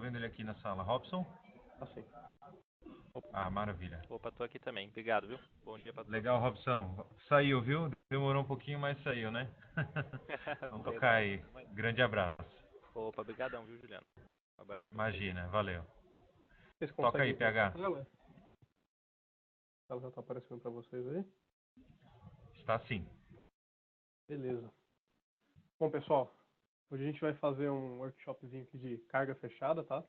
vendo ele aqui na sala. Robson? Assim. Ah, maravilha. Opa, tô aqui também. Obrigado, viu? Bom dia pra todos. Legal, Robson. Saiu, viu? Demorou um pouquinho, mas saiu, né? Vamos tocar aí. Grande abraço. Opa, brigadão, viu, Juliano? Um abraço. Imagina, valeu. Vocês Toca aí, conseguem ver PH. a tela? Ela já está aparecendo para vocês aí? Está sim. Beleza. Bom, pessoal, hoje a gente vai fazer um workshopzinho aqui de carga fechada, tá?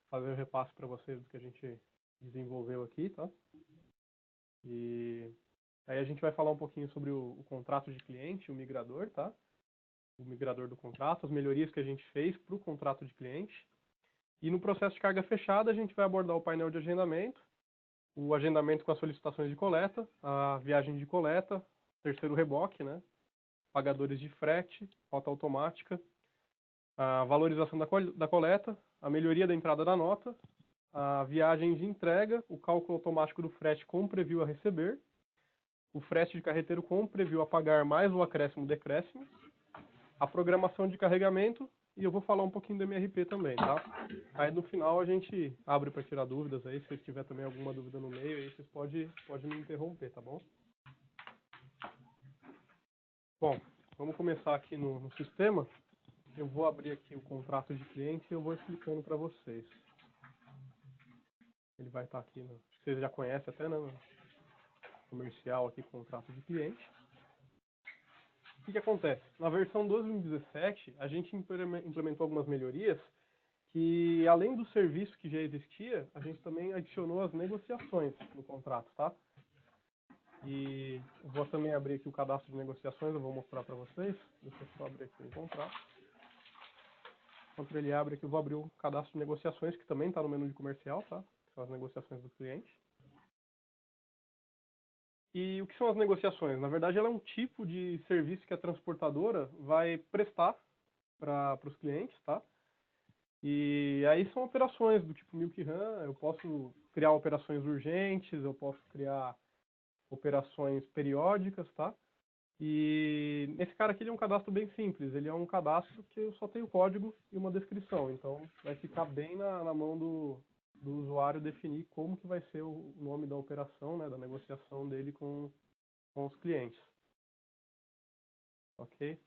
Fazer um repasse para vocês do que a gente desenvolveu aqui, tá? E aí a gente vai falar um pouquinho sobre o contrato de cliente, o migrador, tá? O migrador do contrato, as melhorias que a gente fez para o contrato de cliente. E no processo de carga fechada, a gente vai abordar o painel de agendamento, o agendamento com as solicitações de coleta, a viagem de coleta, terceiro reboque, né? Pagadores de frete, rota automática, a valorização da coleta, a melhoria da entrada da nota, a viagem de entrega, o cálculo automático do frete com preview a receber, o frete de carreteiro com preview a pagar mais o acréscimo-decréscimo, a programação de carregamento, e eu vou falar um pouquinho do MRP também, tá? Aí no final a gente abre para tirar dúvidas aí, se vocês tiver também alguma dúvida no meio, aí vocês podem me interromper, tá bom? Bom, vamos começar aqui no sistema. Eu vou abrir aqui o contrato de cliente e eu vou explicando para vocês. Ele vai estar aqui, vocês já conhecem até, né? No comercial aqui, contrato de cliente. O que acontece? Na versão 2017, a gente implementou algumas melhorias que, além do serviço que já existia, a gente também adicionou as negociações no contrato, tá? E eu vou também abrir aqui o cadastro de negociações, eu vou mostrar para vocês. Deixa eu só abrir aqui o contrato. Enquanto ele abre aqui, eu vou abrir o cadastro de negociações, que também está no menu de comercial, tá? São as negociações do cliente. E o que são as negociações? Na verdade, ela é um tipo de serviço que a transportadora vai prestar para os clientes, tá? E aí são operações do tipo Milk Run, eu posso criar operações urgentes, eu posso criar operações periódicas, tá? E esse cara aqui ele é um cadastro bem simples, ele é um cadastro que eu só tenho o código e uma descrição, então vai ficar bem na mão do usuário definir como que vai ser o nome da operação, né, da negociação dele com os clientes. Ok?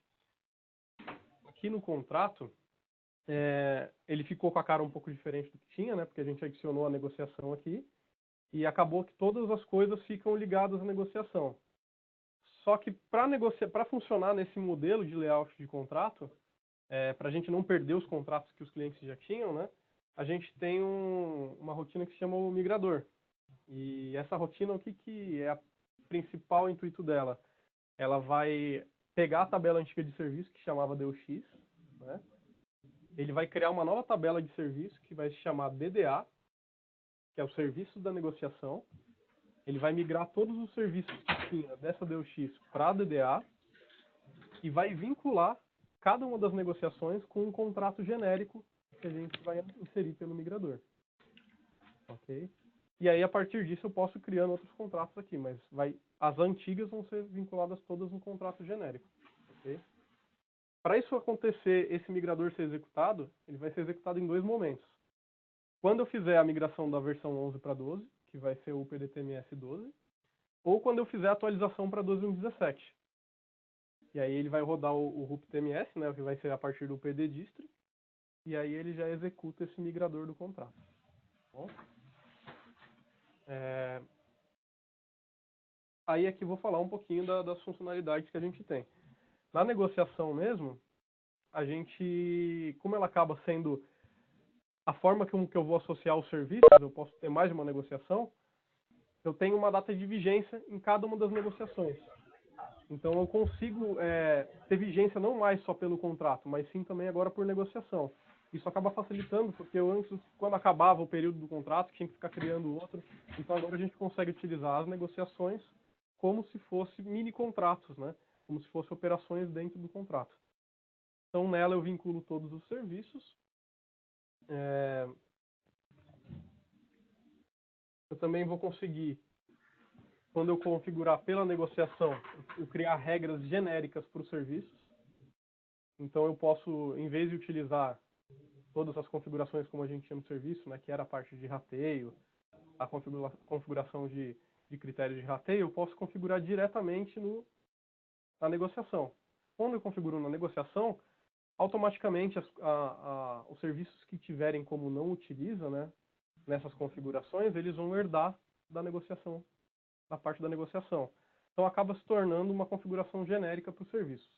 Aqui no contrato, ele ficou com a cara um pouco diferente do que tinha, né, porque a gente adicionou a negociação aqui, e acabou que todas as coisas ficam ligadas à negociação. Só que para funcionar nesse modelo de layout de contrato, para a gente não perder os contratos que os clientes já tinham, né, a gente tem uma rotina que se chama o migrador. E essa rotina, o que é o principal intuito dela? Ela vai pegar a tabela antiga de serviço, que chamava DOX, né? Ele vai criar uma nova tabela de serviço, que vai se chamar DDA, que é o serviço da negociação. Ele vai migrar todos os serviços que tinha dessa DOX para a DDA e vai vincular cada uma das negociações com um contrato genérico que a gente vai inserir pelo migrador. Ok? E aí, a partir disso, eu posso criar outros contratos aqui, mas as antigas vão ser vinculadas todas no contrato genérico. Ok? Para isso acontecer, esse migrador ser executado, ele vai ser executado em dois momentos. Quando eu fizer a migração da versão 11 para 12, que vai ser o PDTMS 12, ou quando eu fizer a atualização para 12.1.17. E aí ele vai rodar o RUP-TMS, né, que vai ser a partir do PDDistri, e aí ele já executa esse migrador do contrato. Bom? Aí aqui vou falar um pouquinho das funcionalidades que a gente tem. Na negociação mesmo, a gente, como ela acaba sendo a forma que eu vou associar os serviços, eu posso ter mais de uma negociação, eu tenho uma data de vigência em cada uma das negociações. Então eu consigo ter vigência não mais só pelo contrato, mas sim também agora por negociação. Isso acaba facilitando, porque eu antes, quando acabava o período do contrato, tinha que ficar criando outro. Então agora a gente consegue utilizar as negociações como se fossem mini contratos, né? Como se fossem operações dentro do contrato. Então nela eu vinculo todos os serviços. Eu também vou conseguir, quando eu configurar pela negociação, eu criar regras genéricas para os serviços. Então eu posso, em vez de utilizar todas as configurações como a gente tinha no serviço, né, que era a parte de rateio, a configuração de critérios de rateio, eu posso configurar diretamente na negociação. Quando eu configuro na negociação, automaticamente os serviços que tiverem como não utiliza, né, nessas configurações, eles vão herdar da negociação, da parte da negociação. Então acaba se tornando uma configuração genérica para os serviços.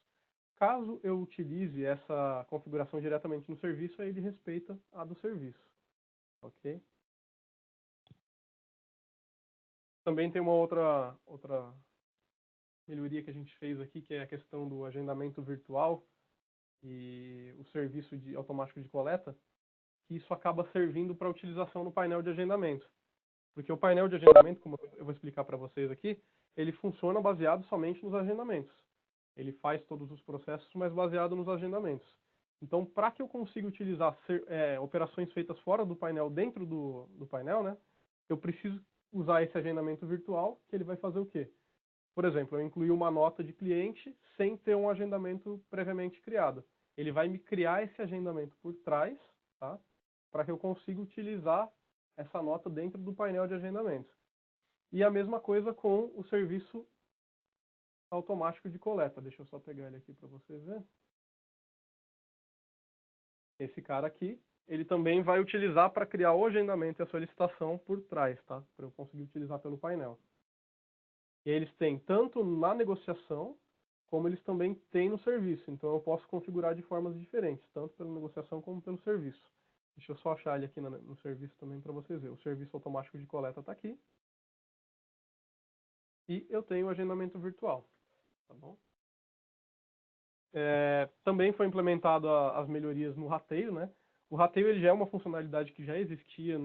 Caso eu utilize essa configuração diretamente no serviço, aí ele respeita a do serviço. Ok? Também tem uma outra melhoria que a gente fez aqui, que é a questão do agendamento virtual e o serviço automático de coleta, que isso acaba servindo para utilização no painel de agendamento. Porque o painel de agendamento, como eu vou explicar para vocês aqui, ele funciona baseado somente nos agendamentos. Ele faz todos os processos, mas baseado nos agendamentos. Então, para que eu consiga utilizar operações feitas fora do painel, dentro do painel, né, eu preciso usar esse agendamento virtual, que ele vai fazer o quê? Por exemplo, eu incluí uma nota de cliente sem ter um agendamento previamente criado. Ele vai me criar esse agendamento por trás, tá? Para que eu consiga utilizar essa nota dentro do painel de agendamento. E a mesma coisa com o serviço automático de coleta. Deixa eu só pegar ele aqui para vocês verem. Esse cara aqui, ele também vai utilizar para criar o agendamento e a solicitação por trás, tá? Para eu conseguir utilizar pelo painel. E eles têm tanto na negociação, como eles também têm no serviço. Então eu posso configurar de formas diferentes, tanto pela negociação como pelo serviço. Deixa eu só achar ele aqui no serviço também para vocês verem. O serviço automático de coleta está aqui. E eu tenho o agendamento virtual. Tá bom? Também foi implementado as melhorias no rateio, né? O rateio ele já é uma funcionalidade que já existia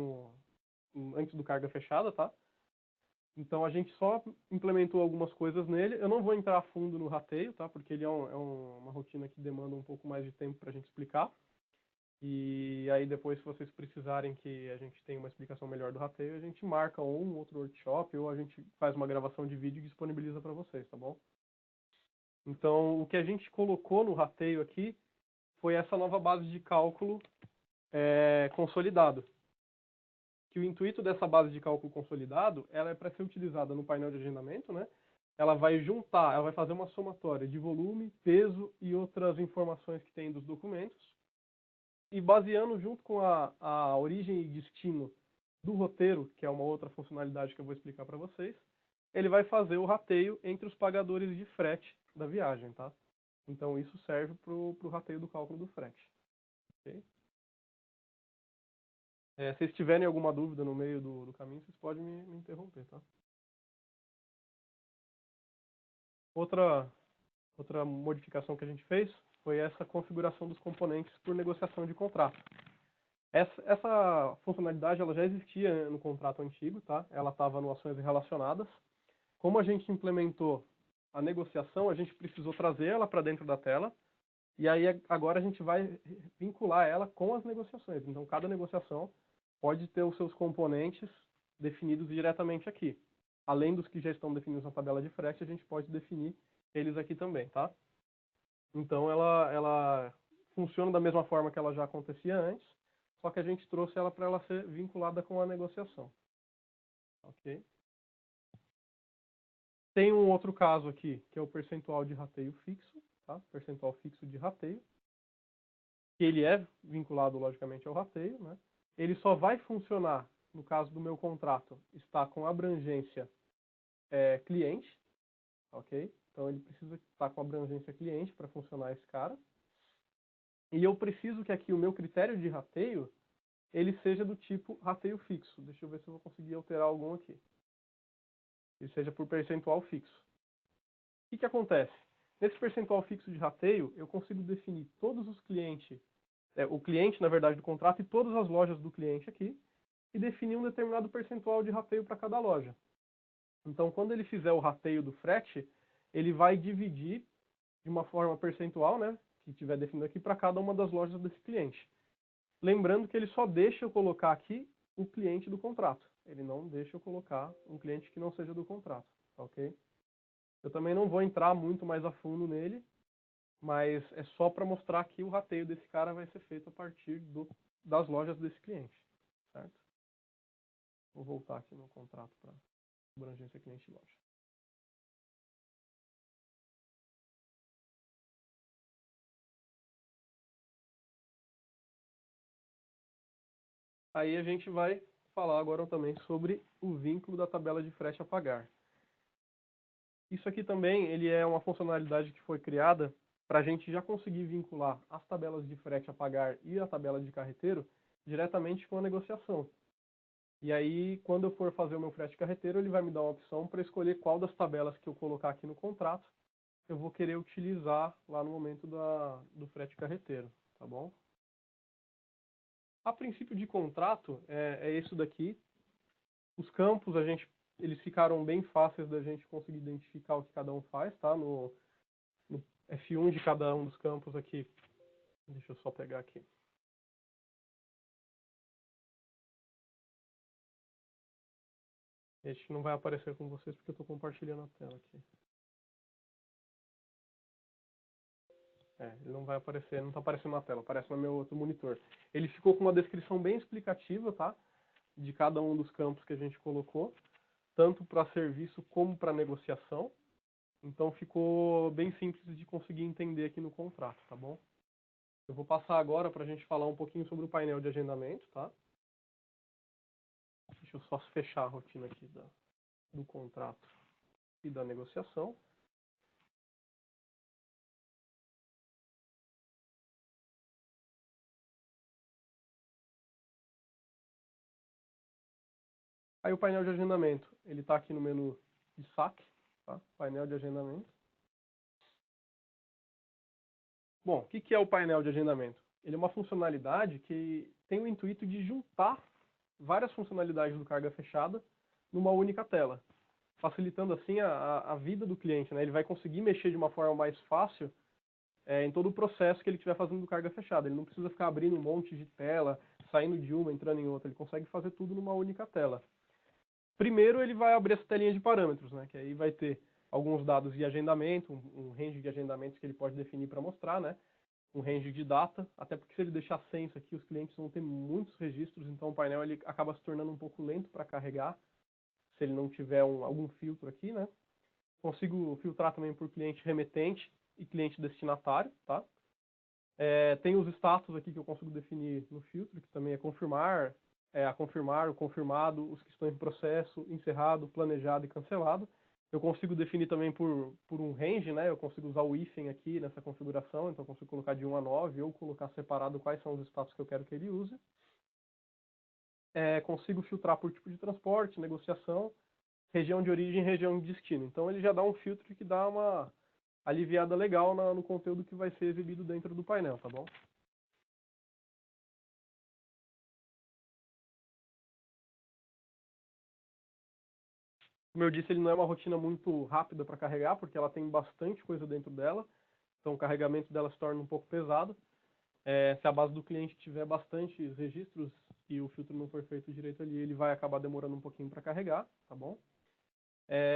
antes do carga fechada, tá? Então a gente só implementou algumas coisas nele. Eu não vou entrar a fundo no rateio, tá? Porque ele é uma rotina que demanda um pouco mais de tempo para a gente explicar. E aí depois, se vocês precisarem que a gente tenha uma explicação melhor do rateio, a gente marca um outro workshop ou a gente faz uma gravação de vídeo e disponibiliza para vocês, tá bom? Então, o que a gente colocou no rateio aqui foi essa nova base de cálculo consolidado. Que o intuito dessa base de cálculo consolidado, ela é para ser utilizada no painel de agendamento, né? Ela vai fazer uma somatória de volume, peso e outras informações que tem dos documentos. E baseando junto com a origem e destino do roteiro, que é uma outra funcionalidade que eu vou explicar para vocês, ele vai fazer o rateio entre os pagadores de frete da viagem, tá? Então isso serve para o rateio do cálculo do frete. Okay? Se vocês tiverem alguma dúvida no meio do caminho, vocês podem me interromper, tá? Outra modificação que a gente fez foi essa configuração dos componentes por negociação de contrato. Essa funcionalidade ela já existia no contrato antigo, tá? Ela estava no Ações Relacionadas. Como a gente implementou a negociação, a gente precisou trazer ela para dentro da tela. E aí agora a gente vai vincular ela com as negociações. Então cada negociação pode ter os seus componentes definidos diretamente aqui. Além dos que já estão definidos na tabela de frete, a gente pode definir eles aqui também, tá? Então ela funciona da mesma forma que ela já acontecia antes, só que a gente trouxe ela para ela ser vinculada com a negociação. Ok? Tem um outro caso aqui, que é o percentual de rateio fixo, tá? Percentual fixo de rateio, que ele é vinculado, logicamente, ao rateio, né? Ele só vai funcionar, no caso do meu contrato, está com abrangência cliente, ok? Então ele precisa estar com abrangência cliente para funcionar esse cara. E eu preciso que aqui o meu critério de rateio, ele seja do tipo rateio fixo. Deixa eu ver se eu vou conseguir alterar algum aqui. Ele seja por percentual fixo. O que acontece? Nesse percentual fixo de rateio, eu consigo definir todos os clientes, o cliente, na verdade, do contrato e todas as lojas do cliente aqui, e definir um determinado percentual de rateio para cada loja. Então, quando ele fizer o rateio do frete, ele vai dividir de uma forma percentual, né, que tiver definido aqui, para cada uma das lojas desse cliente. Lembrando que ele só deixa eu colocar aqui o cliente do contrato. Ele não deixa eu colocar um cliente que não seja do contrato, ok? Eu também não vou entrar muito mais a fundo nele, mas é só para mostrar que o rateio desse cara vai ser feito a partir das lojas desse cliente, certo? Vou voltar aqui no contrato para abrangência cliente e loja. Aí a gente vai falar agora também sobre o vínculo da tabela de frete a pagar. Isso aqui também ele é uma funcionalidade que foi criada para a gente já conseguir vincular as tabelas de frete a pagar e a tabela de carreteiro diretamente com a negociação. E aí, quando eu for fazer o meu frete carreteiro, ele vai me dar uma opção para escolher qual das tabelas que eu colocar aqui no contrato eu vou querer utilizar lá no momento do frete carreteiro, tá bom? A princípio de contrato é isso daqui. Os campos, eles ficaram bem fáceis da gente conseguir identificar o que cada um faz, tá? No F1 de cada um dos campos aqui. Deixa eu só pegar aqui. Este não vai aparecer com vocês porque eu estou compartilhando a tela aqui. Ele não vai aparecer, não está aparecendo na tela, aparece no meu outro monitor. Ele ficou com uma descrição bem explicativa, tá? De cada um dos campos que a gente colocou, tanto para serviço como para negociação. Então ficou bem simples de conseguir entender aqui no contrato, tá bom? Eu vou passar agora para a gente falar um pouquinho sobre o painel de agendamento, tá? Deixa eu só fechar a rotina aqui do contrato e da negociação. Aí o painel de agendamento, ele está aqui no menu de saque, tá? Painel de agendamento. Bom, o que é o painel de agendamento? Ele é uma funcionalidade que tem o intuito de juntar várias funcionalidades do carga fechada numa única tela, facilitando assim a vida do cliente, né? Ele vai conseguir mexer de uma forma mais fácil em todo o processo que ele estiver fazendo do carga fechada. Ele não precisa ficar abrindo um monte de tela, saindo de uma, entrando em outra. Ele consegue fazer tudo numa única tela. Primeiro ele vai abrir essa telinha de parâmetros, né? Que aí vai ter alguns dados de agendamento, um range de agendamentos que ele pode definir para mostrar, né? Um range de data, até porque se ele deixar sem isso aqui, os clientes vão ter muitos registros, então o painel ele acaba se tornando um pouco lento para carregar, se ele não tiver algum filtro aqui, né? Consigo filtrar também por cliente remetente e cliente destinatário, tá? Tem os status aqui que eu consigo definir no filtro, que também é confirmar, a confirmar, o confirmado, os que estão em processo, encerrado, planejado e cancelado. Eu consigo definir também por um range, né? Eu consigo usar o hífen aqui nessa configuração, então eu consigo colocar de 1 a 9 ou colocar separado quais são os status que eu quero que ele use. Consigo filtrar por tipo de transporte, negociação, região de origem e região de destino. Então ele já dá um filtro que dá uma aliviada legal no conteúdo que vai ser exibido dentro do painel, tá bom? Como eu disse, ele não é uma rotina muito rápida para carregar, porque ela tem bastante coisa dentro dela. Então o carregamento dela se torna um pouco pesado. Se a base do cliente tiver bastante registros e o filtro não for feito direito ali, ele vai acabar demorando um pouquinho para carregar, tá bom?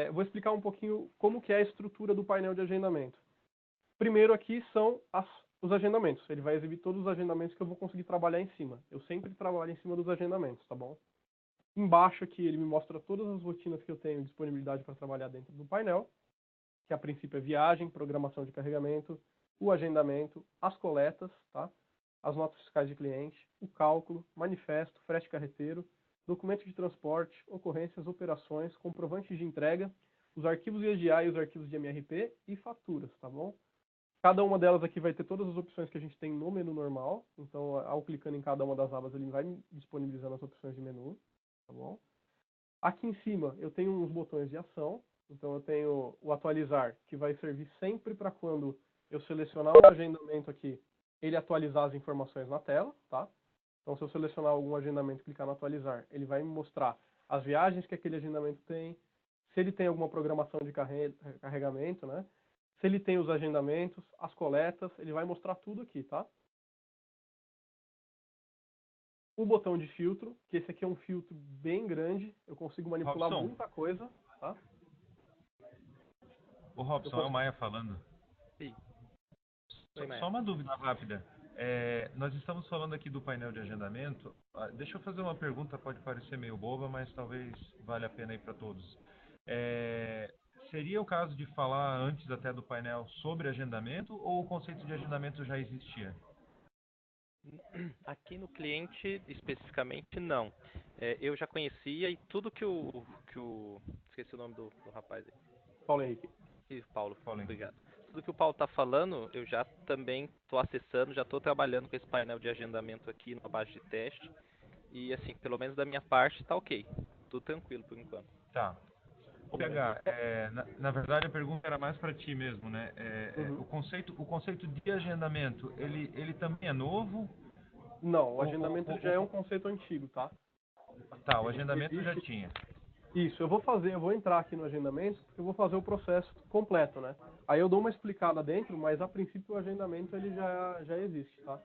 Eu vou explicar um pouquinho como que é a estrutura do painel de agendamento. Primeiro aqui são os agendamentos. Ele vai exibir todos os agendamentos que eu vou conseguir trabalhar em cima. Eu sempre trabalho em cima dos agendamentos, tá bom? Embaixo aqui ele me mostra todas as rotinas que eu tenho disponibilidade para trabalhar dentro do painel, que a princípio é viagem, programação de carregamento, o agendamento, as coletas, tá? As notas fiscais de cliente, o cálculo, manifesto, frete carreteiro, documento de transporte, ocorrências, operações, comprovantes de entrega, os arquivos IAGA e os arquivos de MRP e faturas, tá bom? Cada uma delas aqui vai ter todas as opções que a gente tem no menu normal, então ao clicando em cada uma das abas ele vai disponibilizando as opções de menu, tá bom? Aqui em cima eu tenho uns botões de ação, então eu tenho o atualizar, que vai servir sempre para quando eu selecionar um agendamento aqui, ele atualizar as informações na tela, tá? Então se eu selecionar algum agendamento e clicar no atualizar, ele vai me mostrar as viagens que aquele agendamento tem, se ele tem alguma programação de carregamento, né? Se ele tem os agendamentos, as coletas, ele vai mostrar tudo aqui, tá? O botão de filtro, que esse aqui é um filtro bem grande, eu consigo manipular Robson. muita coisa, tá? O Robson, é o Maia falando. Sim. Oi, Só Maia. uma dúvida rápida. Nós estamos falando aqui do painel de agendamento. Deixa eu fazer uma pergunta, pode parecer meio boba, mas talvez valha a pena aí para todos. Seria o caso de falar antes até do painel sobre agendamento ou o conceito de agendamento já existia? Aqui no cliente, especificamente, não. Eu já conhecia e tudo esqueci o nome do rapaz aí. Paulo Henrique. Paulo, Paulo Henrique. obrigado. Tudo que o Paulo está falando, eu já também estou acessando, já estou trabalhando com esse painel de agendamento aqui na base de teste. E assim, pelo menos da minha parte, tá ok. Tudo tranquilo por enquanto. Tá. Ô, PH, na verdade a pergunta era mais para ti mesmo, né? Uhum. O conceito de agendamento, ele também é novo? Não, o Ou, agendamento ele já é um conceito antigo, tá? tá, o Ele agendamento já existe. tinha. Isso, eu vou entrar aqui no agendamento, porque eu vou fazer o processo completo, né? Aí eu dou uma explicada dentro, mas a princípio o agendamento ele já existe, tá?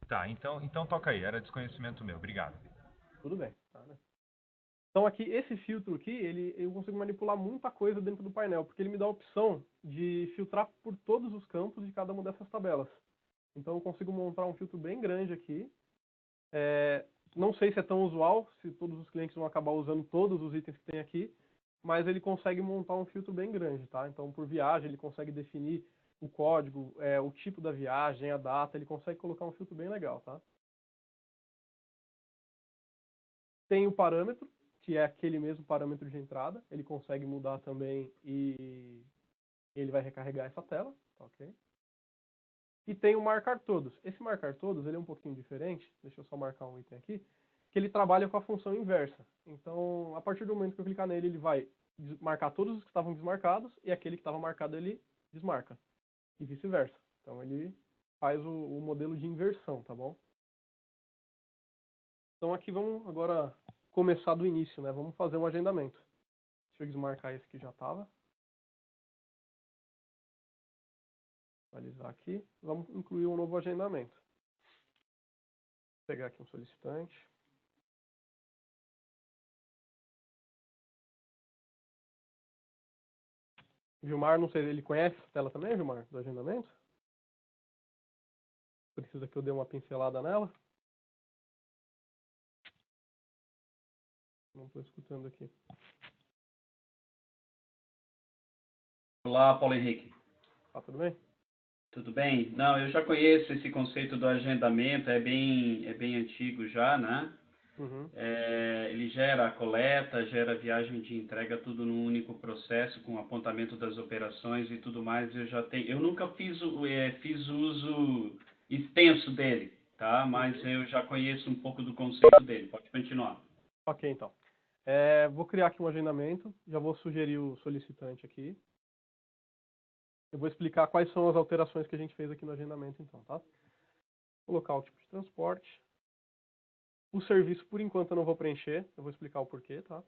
Tá, então toca aí, era desconhecimento meu, obrigado. Tudo bem, tá, né? Então aqui, esse filtro aqui, eu consigo manipular muita coisa dentro do painel, porque ele me dá a opção de filtrar por todos os campos de cada uma dessas tabelas. Então eu consigo montar um filtro bem grande aqui. Não sei se é tão usual, se todos os clientes vão acabar usando todos os itens que tem aqui, mas ele consegue montar um filtro bem grande, tá? Então por viagem ele consegue definir o código, o tipo da viagem, a data, ele consegue colocar um filtro bem legal, tá? Tem o parâmetro, que é aquele mesmo parâmetro de entrada, ele consegue mudar também e ele vai recarregar essa tela, tá, ok? E tem o marcar todos. Esse marcar todos, ele é um pouquinho diferente, deixa eu só marcar um item aqui, que ele trabalha com a função inversa. Então, a partir do momento que eu clicar nele, ele vai marcar todos os que estavam desmarcados e aquele que estava marcado ele desmarca. E vice-versa. Então, ele faz o modelo de inversão, tá bom? Então, aqui vamos agora começar do início, né? Vamos fazer um agendamento. Deixa eu desmarcar esse que já estava. Atualizar aqui. Vamos incluir um novo agendamento. Vou pegar aqui um solicitante. Gilmar, não sei, ele conhece a tela também, Gilmar, do agendamento? Precisa que eu dê uma pincelada nela? Não estou escutando aqui. Olá, Paulo Henrique. Tá tudo bem? Tudo bem? Não, eu já conheço esse conceito do agendamento, é bem antigo já, né? Uhum. Ele gera a coleta, gera a viagem de entrega, tudo num único processo, com apontamento das operações e tudo mais. Eu nunca fiz uso extenso dele, tá? Mas eu já conheço um pouco do conceito dele. Pode continuar. Ok, então. Vou criar aqui um agendamento. Já vou sugerir o solicitante aqui. Eu vou explicar quais são as alterações que a gente fez aqui no agendamento, então, tá? Vou colocar o tipo de transporte. O serviço, por enquanto, eu não vou preencher. Eu vou explicar o porquê, tá?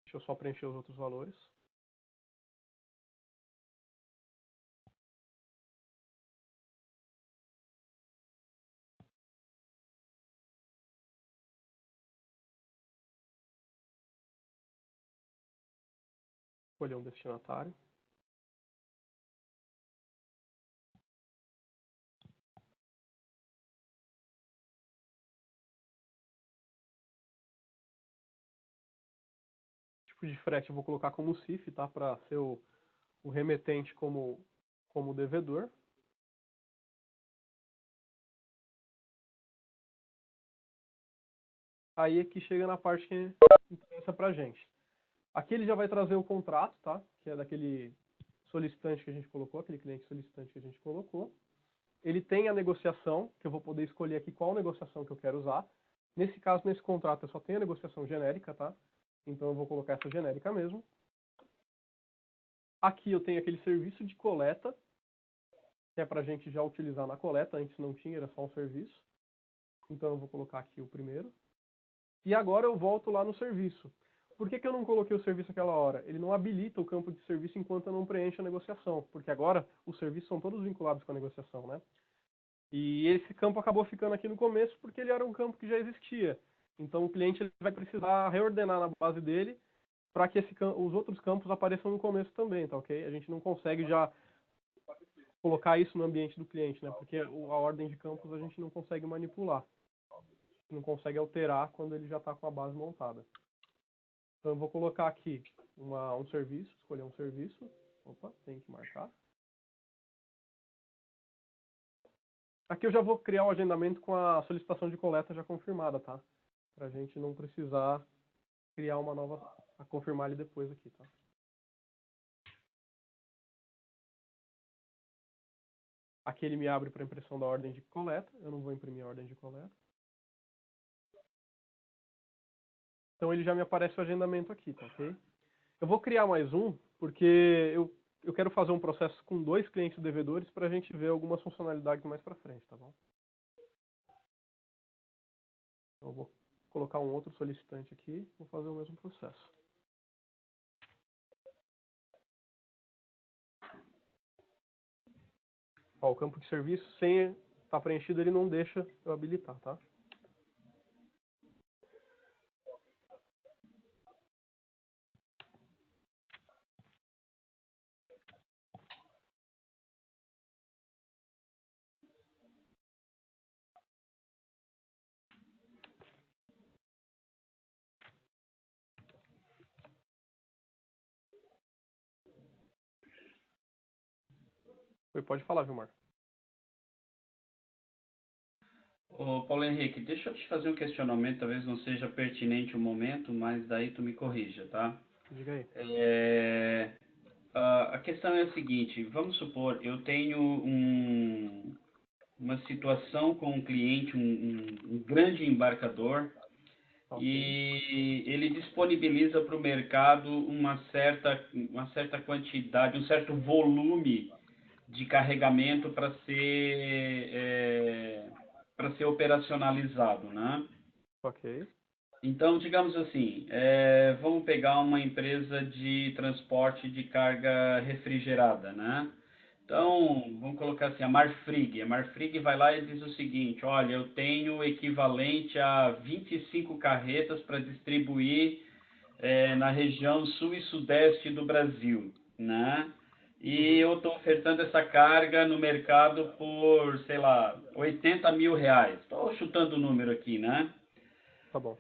Deixa eu só preencher os outros valores. Escolher um destinatário. Tipo de frete eu vou colocar como CIF, tá? Para ser o remetente como devedor. Aí é que chega na parte que interessa pra gente. Aqui ele já vai trazer o contrato, tá? Que é daquele solicitante que a gente colocou, aquele cliente solicitante que a gente colocou. Ele tem a negociação, que eu vou poder escolher aqui qual negociação que eu quero usar. Nesse caso, nesse contrato, eu só tenho a negociação genérica, tá? Então eu vou colocar essa genérica mesmo. Aqui eu tenho aquele serviço de coleta, que é pra gente já utilizar na coleta. Antes não tinha, era só um serviço. Então eu vou colocar aqui o primeiro. E agora eu volto lá no serviço. Por que eu não coloquei o serviço naquela hora? Ele não habilita o campo de serviço enquanto eu não preencho a negociação, porque agora os serviços são todos vinculados com a negociação, né? E esse campo acabou ficando aqui no começo porque ele era um campo que já existia. Então o cliente ele vai precisar reordenar na base dele para que os outros campos apareçam no começo também, tá ok? A gente não consegue já... colocar isso no ambiente do cliente, né? Porque a ordem de campos a gente não consegue manipular. Não consegue alterar quando ele já está com a base montada. Então eu vou colocar aqui um serviço, escolher um serviço. Opa, tem que marcar. Aqui eu já vou criar um agendamento com a solicitação de coleta já confirmada, tá? Para a gente não precisar criar uma nova, a confirmar ele depois aqui, tá? Aqui ele me abre para impressão da ordem de coleta. Eu não vou imprimir a ordem de coleta. Então ele já me aparece o agendamento aqui, tá ok? Eu vou criar mais um, porque eu quero fazer um processo com 2 clientes devedores para a gente ver algumas funcionalidades mais para frente, tá bom? Então, eu vou colocar um outro solicitante aqui, vou fazer o mesmo processo. Ó, o campo de serviço, sem estar preenchido, ele não deixa eu habilitar, tá? Pode falar, Vilmar. Ô, Paulo Henrique, deixa eu te fazer um questionamento, talvez não seja pertinente o momento, mas daí tu me corrija, tá? Diga aí. A questão é a seguinte, vamos supor, eu tenho uma situação com um cliente, um grande embarcador, Ok. e ele disponibiliza para o mercado uma certa quantidade, um certo volume de carregamento para ser operacionalizado, né? Ok. Então, digamos assim, vamos pegar uma empresa de transporte de carga refrigerada, né? Então, vamos colocar assim, a Marfrig. A Marfrig vai lá e diz o seguinte, olha, eu tenho o equivalente a 25 carretas para distribuir na região sul e sudeste do Brasil, né? E eu estou ofertando essa carga no mercado por, sei lá, R$ 80.000. Estou chutando o número aqui, né? Tá bom.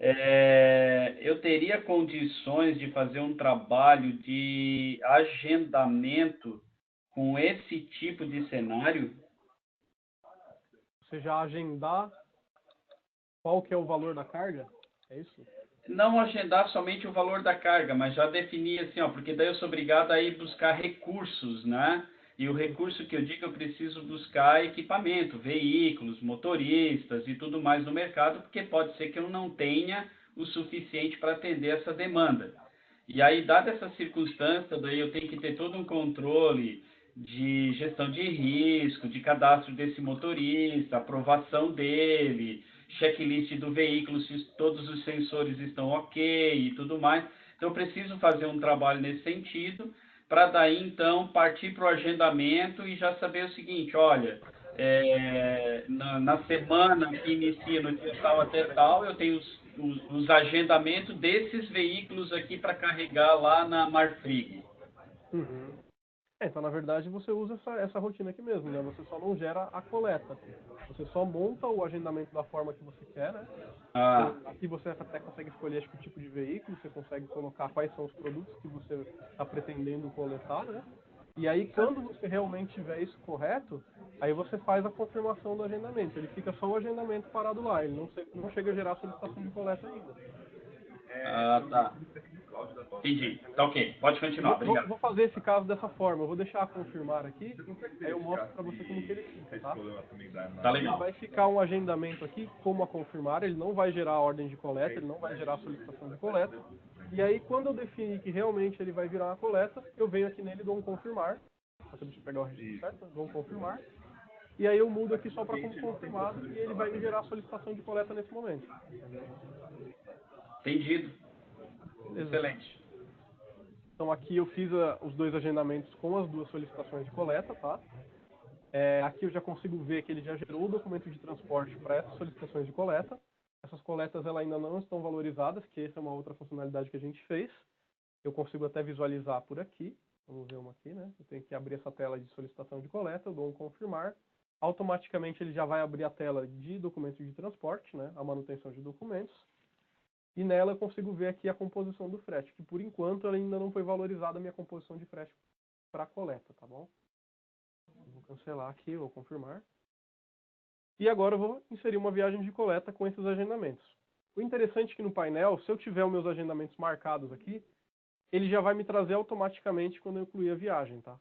Eu teria condições de fazer um trabalho de agendamento com esse tipo de cenário? Você já agendar qual que é o valor da carga? É isso? Não agendar somente o valor da carga, mas já definir assim, ó, porque daí eu sou obrigado a ir buscar recursos, né? E o recurso que eu digo, eu preciso buscar equipamento, veículos, motoristas e tudo mais no mercado, porque pode ser que eu não tenha o suficiente para atender essa demanda. E aí, dada essa circunstância, daí eu tenho que ter todo um controle de gestão de risco, de cadastro desse motorista, aprovação dele, checklist do veículo, se todos os sensores estão ok e tudo mais. Então, eu preciso fazer um trabalho nesse sentido, para daí, então, partir para o agendamento e já saber o seguinte, olha, na semana que inicia no dia tal até tal, eu tenho os agendamentos desses veículos aqui para carregar lá na Marfrig. Uhum. Então, na verdade, você usa essa rotina aqui mesmo, né? Você só não gera a coleta. Você só monta o agendamento da forma que você quer, né? Ah, Então, aqui você até consegue escolher acho que, o tipo de veículo, você consegue colocar quais são os produtos que você está pretendendo coletar, né? E aí, quando você realmente tiver isso correto, aí você faz a confirmação do agendamento. Ele fica só o agendamento parado lá, ele não chega a gerar solicitação de coleta ainda. tá. Entendi. Tá ok. Pode continuar. Obrigado. Vou fazer esse caso dessa forma. Eu vou deixar confirmar aqui, aí eu mostro para você como que ele fica, tá? Tá Ele legal. vai ficar um agendamento aqui, como a confirmar, ele não vai gerar a ordem de coleta, ele não vai gerar a solicitação de coleta. E aí, quando eu definir que realmente ele vai virar uma coleta, eu venho aqui nele e dou um confirmar. Deixa eu pegar o registro certo, dou um confirmar. E aí eu mudo aqui só para como confirmado e ele vai me gerar a solicitação de coleta nesse momento. Entendido. Beleza. Excelente. Então aqui eu fiz os 2 agendamentos com as 2 solicitações de coleta, tá? Aqui eu já consigo ver que ele já gerou o documento de transporte para essas solicitações de coleta. Essas coletas elas ainda não estão valorizadas, que essa é uma outra funcionalidade que a gente fez. Eu consigo até visualizar por aqui. Vamos ver uma aqui, né? Eu tenho que abrir essa tela de solicitação de coleta, eu dou um confirmar. Automaticamente ele já vai abrir a tela de documentos de transporte, né? A manutenção de documentos. E nela eu consigo ver aqui a composição do frete, que por enquanto ela ainda não foi valorizada a minha composição de frete para coleta, tá bom? Eu vou cancelar aqui, vou confirmar. E agora eu vou inserir uma viagem de coleta com esses agendamentos. O interessante é que no painel, se eu tiver os meus agendamentos marcados aqui, ele já vai me trazer automaticamente quando eu incluir a viagem, tá?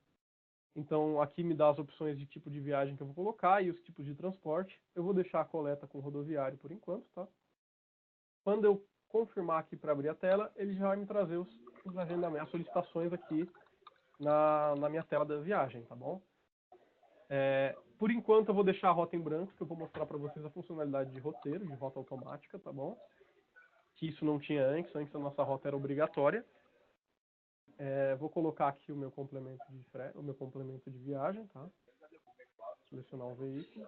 Então aqui me dá as opções de tipo de viagem que eu vou colocar e os tipos de transporte. Eu vou deixar a coleta com rodoviário por enquanto, tá? Quando eu confirmar aqui para abrir a tela, ele já vai me trazer os agendamentos, as solicitações aqui na minha tela da viagem, tá bom? Por enquanto eu vou deixar a rota em branco, que eu vou mostrar para vocês a funcionalidade de roteiro, de rota automática, tá bom? Que isso não tinha antes a nossa rota era obrigatória. Vou colocar aqui o meu complemento de viagem, tá? Selecionar o veículo.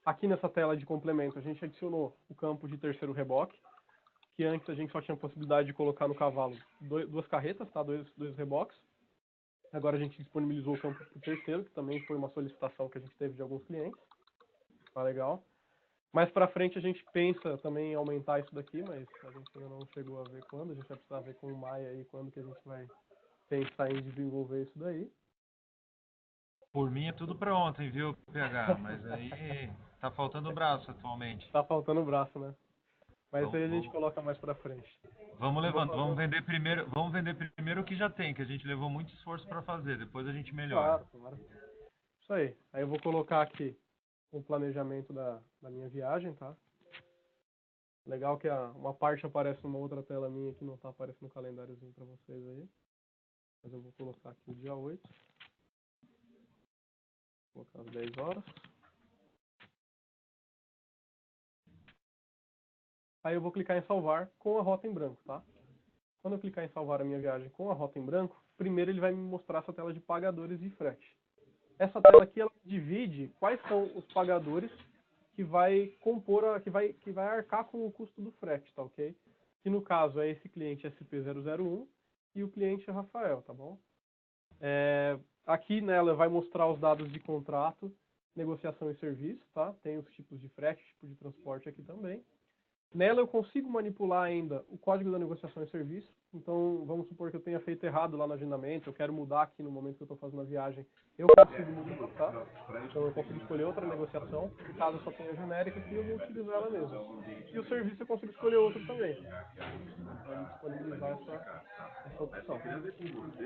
Aqui nessa tela de complemento a gente adicionou o campo de terceiro reboque, que antes a gente só tinha a possibilidade de colocar no cavalo duas carretas, tá? Dois reboques. Agora a gente disponibilizou o campo para o terceiro, que também foi uma solicitação que a gente teve de alguns clientes. Tá legal. Mais para frente a gente pensa também em aumentar isso daqui, mas a gente ainda não chegou a ver quando. A gente vai precisar ver com o Maia aí quando que a gente vai pensar em desenvolver isso daí. Por mim é tudo para ontem, viu, PH? Mas aí tá faltando braço atualmente. Tá faltando braço, né? Mas aí a gente coloca mais para frente. Vamos vender primeiro o que já tem, que a gente levou muito esforço para fazer, depois a gente melhora. Claro. Isso aí. Aí eu vou colocar aqui o planejamento da minha viagem, tá? Legal que uma parte aparece numa outra tela minha que não tá aparecendo no calendáriozinho para vocês aí. Mas eu vou colocar aqui o dia 8. Vou colocar às 10 horas. Aí eu vou clicar em salvar com a rota em branco, tá? Quando eu clicar em salvar a minha viagem com a rota em branco, primeiro ele vai me mostrar essa tela de pagadores de frete. Essa tela aqui ela divide quais são os pagadores que vai compor que vai arcar com o custo do frete, tá ok? Que no caso é esse cliente SP001 e o cliente Rafael, tá bom? Aqui nela vai mostrar os dados de contrato, negociação e serviço, tá? Tem os tipos de frete, tipo de transporte aqui também. Nela eu consigo manipular ainda o código da negociação e serviço. Então, vamos supor que eu tenha feito errado lá no agendamento, eu quero mudar aqui no momento que eu estou fazendo a viagem, eu consigo mudar, tá? Então, eu consigo escolher outra negociação. No caso, eu só tenho a genérica aqui, eu vou utilizar ela mesmo. E o serviço eu consigo escolher outro também. Para disponibilizar essa opção.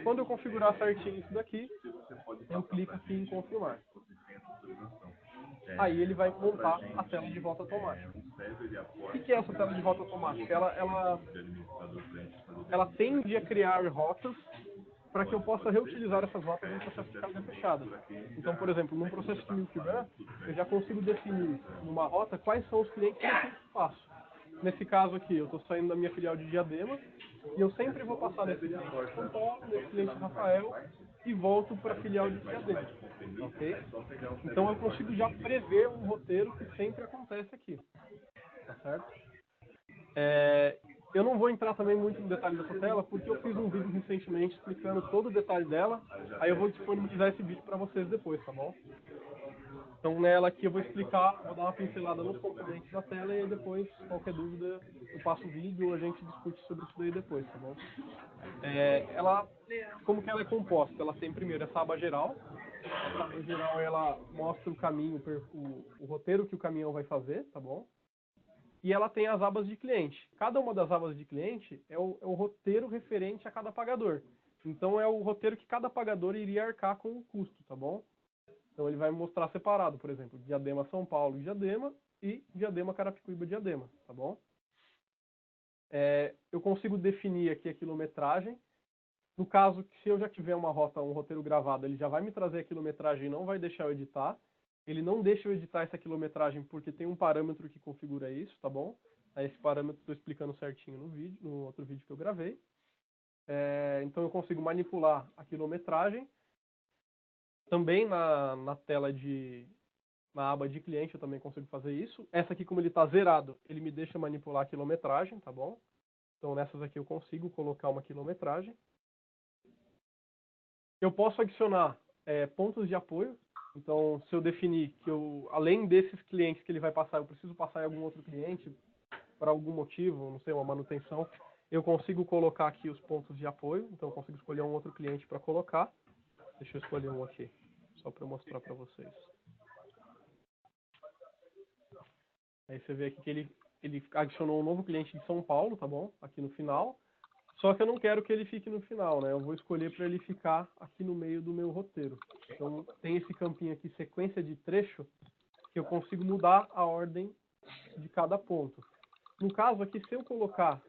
Quando eu configurar certinho isso daqui, eu clico aqui em confirmar. Aí ele vai montar a tela de volta automática. O que é essa tela de volta automática? Ela tende a criar rotas para que eu possa reutilizar essas rotas no processo de carga fechada. Então, por exemplo, num processo de milk run, eu já consigo definir numa rota quais são os clientes que eu sempre passo. Nesse caso aqui, eu estou saindo da minha filial de Diadema e eu sempre vou passar nesse cliente de São Paulo, nesse cliente de Rafael e volto para a filial de Diadema. Ok? Então eu consigo já prever um roteiro que sempre acontece aqui. Tá certo? Eu não vou entrar também muito no detalhe dessa tela, porque eu fiz um vídeo recentemente explicando todo o detalhe dela, aí eu vou disponibilizar esse vídeo para vocês depois, tá bom? Então nela aqui eu vou explicar, vou dar uma pincelada nos componentes da tela e aí depois, qualquer dúvida, eu passo o vídeo ou a gente discute sobre isso daí depois, tá bom? Como que ela é composta? Ela tem primeiro essa aba geral. Essa aba geral ela mostra o caminho, o roteiro que o caminhão vai fazer, tá bom? E ela tem as abas de cliente. Cada uma das abas de cliente é o roteiro referente a cada pagador. Então é o roteiro que cada pagador iria arcar com o custo, tá bom? Então ele vai mostrar separado, por exemplo, Diadema São Paulo Diadema e Diadema Carapicuíba Diadema, tá bom? Eu consigo definir aqui a quilometragem. No caso, se eu já tiver uma rota, um roteiro gravado, ele já vai me trazer a quilometragem e não vai deixar eu editar. Ele não deixa eu editar essa quilometragem porque tem um parâmetro que configura isso, tá bom? Esse parâmetro estou explicando certinho no vídeo, no outro vídeo que eu gravei. Então eu consigo manipular a quilometragem. Também na tela na aba de cliente eu também consigo fazer isso. Essa aqui, como ele está zerado, ele me deixa manipular a quilometragem, tá bom? Então, nessas aqui eu consigo colocar uma quilometragem. Eu posso adicionar pontos de apoio. Então, se eu definir que além desses clientes que ele vai passar, eu preciso passar em algum outro cliente, por algum motivo, não sei, uma manutenção, eu consigo colocar aqui os pontos de apoio. Então, eu consigo escolher um outro cliente para colocar. Deixa eu escolher um aqui, só para mostrar para vocês. Aí você vê aqui que ele adicionou um novo cliente de São Paulo, tá bom? Aqui no final. Só que eu não quero que ele fique no final, né? Eu vou escolher para ele ficar aqui no meio do meu roteiro. Então, tem esse campinho aqui, sequência de trecho, que eu consigo mudar a ordem de cada ponto. No caso aqui, se eu colocar,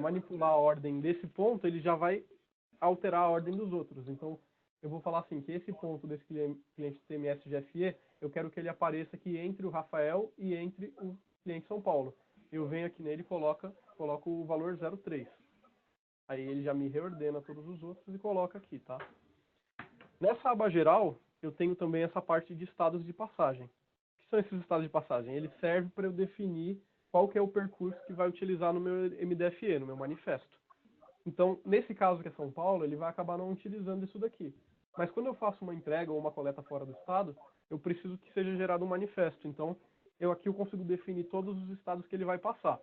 manipular a ordem desse ponto, ele já vai alterar a ordem dos outros. Então, eu vou falar assim, que esse ponto desse cliente TMS GFE, eu quero que ele apareça aqui entre o Rafael e entre o cliente São Paulo. Eu venho aqui nele e coloco o valor 03. Aí ele já me reordena todos os outros e coloca aqui, tá? Nessa aba geral, eu tenho também essa parte de estados de passagem. O que são esses estados de passagem? Ele serve para eu definir qual que é o percurso que vai utilizar no meu MDFE, no meu manifesto. Então, nesse caso que é São Paulo, ele vai acabar não utilizando isso daqui. Mas quando eu faço uma entrega ou uma coleta fora do estado, eu preciso que seja gerado um manifesto. Então, aqui eu consigo definir todos os estados que ele vai passar.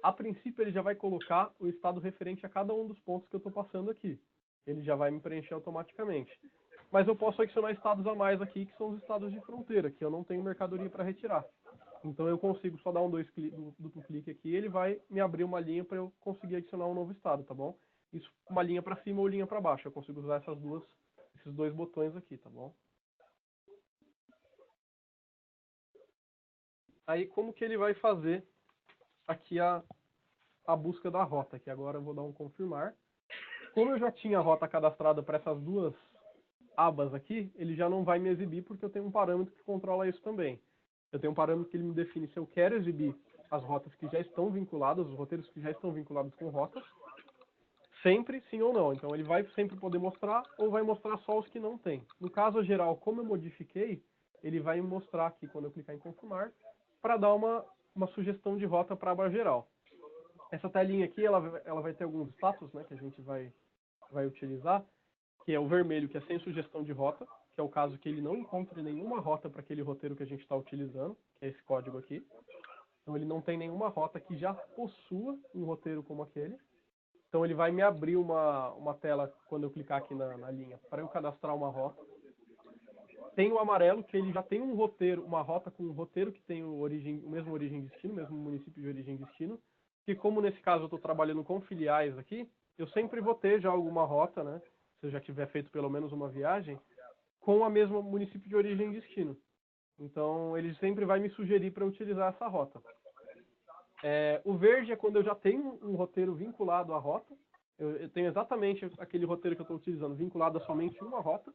A princípio, ele já vai colocar o estado referente a cada um dos pontos que eu estou passando aqui. Ele já vai me preencher automaticamente. Mas eu posso adicionar estados a mais aqui, que são os estados de fronteira, que eu não tenho mercadoria para retirar. Então, eu consigo só dar um duplo clique aqui e ele vai me abrir uma linha para eu conseguir adicionar um novo estado, tá bom? Isso, uma linha para cima ou linha para baixo. Eu consigo usar esses dois botões aqui, tá bom? Aí, como que ele vai fazer aqui a busca da rota, que agora eu vou dar um confirmar. Como eu já tinha a rota cadastrada para essas duas abas aqui, ele já não vai me exibir porque eu tenho um parâmetro que controla isso também. Eu tenho um parâmetro que ele me define se eu quero exibir as rotas que já estão vinculadas, os roteiros que já estão vinculados com rotas, sempre sim ou não. Então ele vai sempre poder mostrar ou vai mostrar só os que não tem. No caso geral, como eu modifiquei, ele vai me mostrar aqui quando eu clicar em confirmar, para dar uma sugestão de rota para a aba geral. Essa telinha aqui, ela vai ter alguns status, né, que a gente vai utilizar, que é o vermelho, que é sem sugestão de rota, que é o caso que ele não encontre nenhuma rota para aquele roteiro que a gente está utilizando, que é esse código aqui. Então ele não tem nenhuma rota que já possua um roteiro como aquele. Então ele vai me abrir uma tela quando eu clicar aqui na linha para eu cadastrar uma rota. Tem o amarelo, que ele já tem um roteiro, uma rota com um roteiro que tem o mesmo origem e destino, mesmo município de origem e destino. Que como nesse caso eu estou trabalhando com filiais aqui, eu sempre vou ter já alguma rota, né? Se eu já tiver feito pelo menos uma viagem, com a mesma município de origem e destino. Então ele sempre vai me sugerir para utilizar essa rota. O verde é quando eu já tenho um roteiro vinculado à rota. Eu tenho exatamente aquele roteiro que eu estou utilizando vinculado a somente uma rota.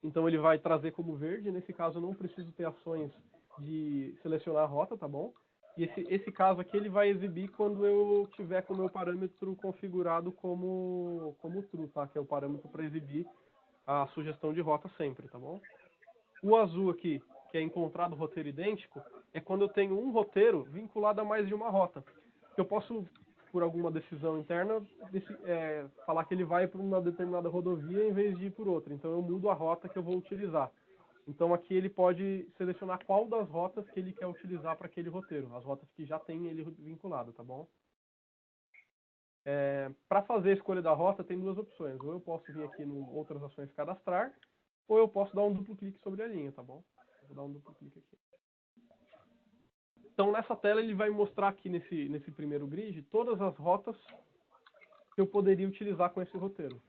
Então ele vai trazer como verde. Nesse caso eu não preciso ter ações de selecionar a rota, tá bom? E esse caso aqui ele vai exibir quando eu tiver com o meu parâmetro configurado como true, tá? Que é o parâmetro para exibir a sugestão de rota sempre, tá bom? O azul aqui, que é encontrado roteiro idêntico, é quando eu tenho um roteiro vinculado a mais de uma rota. Eu posso, por alguma decisão interna, falar que ele vai para uma determinada rodovia em vez de ir por outra. Então eu mudo a rota que eu vou utilizar. Então aqui ele pode selecionar qual das rotas que ele quer utilizar para aquele roteiro. As rotas que já tem ele vinculado, tá bom? Para fazer a escolha da rota tem duas opções. Ou eu posso vir aqui no Outras Ações Cadastrar, ou eu posso dar um duplo clique sobre a linha, tá bom? Vou dar um duplo clique aqui. Então nessa tela ele vai mostrar aqui nesse primeiro grid todas as rotas que eu poderia utilizar com esse roteiro.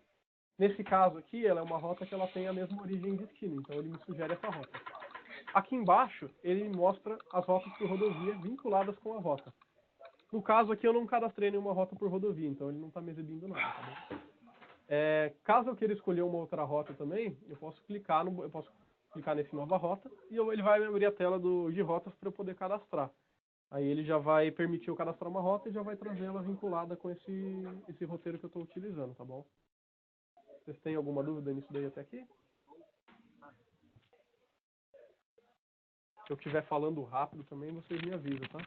Nesse caso aqui, ela é uma rota que ela tem a mesma origem e destino, então ele me sugere essa rota. Aqui embaixo, ele me mostra as rotas por rodovia vinculadas com a rota. No caso aqui, eu não cadastrei nenhuma rota por rodovia, então ele não está me exibindo nada, tá bom? Caso eu queira escolher uma outra rota também, eu posso clicar nesse nova rota e ele vai me abrir a tela de rotas para eu poder cadastrar. Aí ele já vai permitir eu cadastrar uma rota e já vai trazer ela vinculada com esse roteiro que eu estou utilizando, tá bom? Vocês têm alguma dúvida nisso daí até aqui? Se eu estiver falando rápido também, vocês me avisam, tá?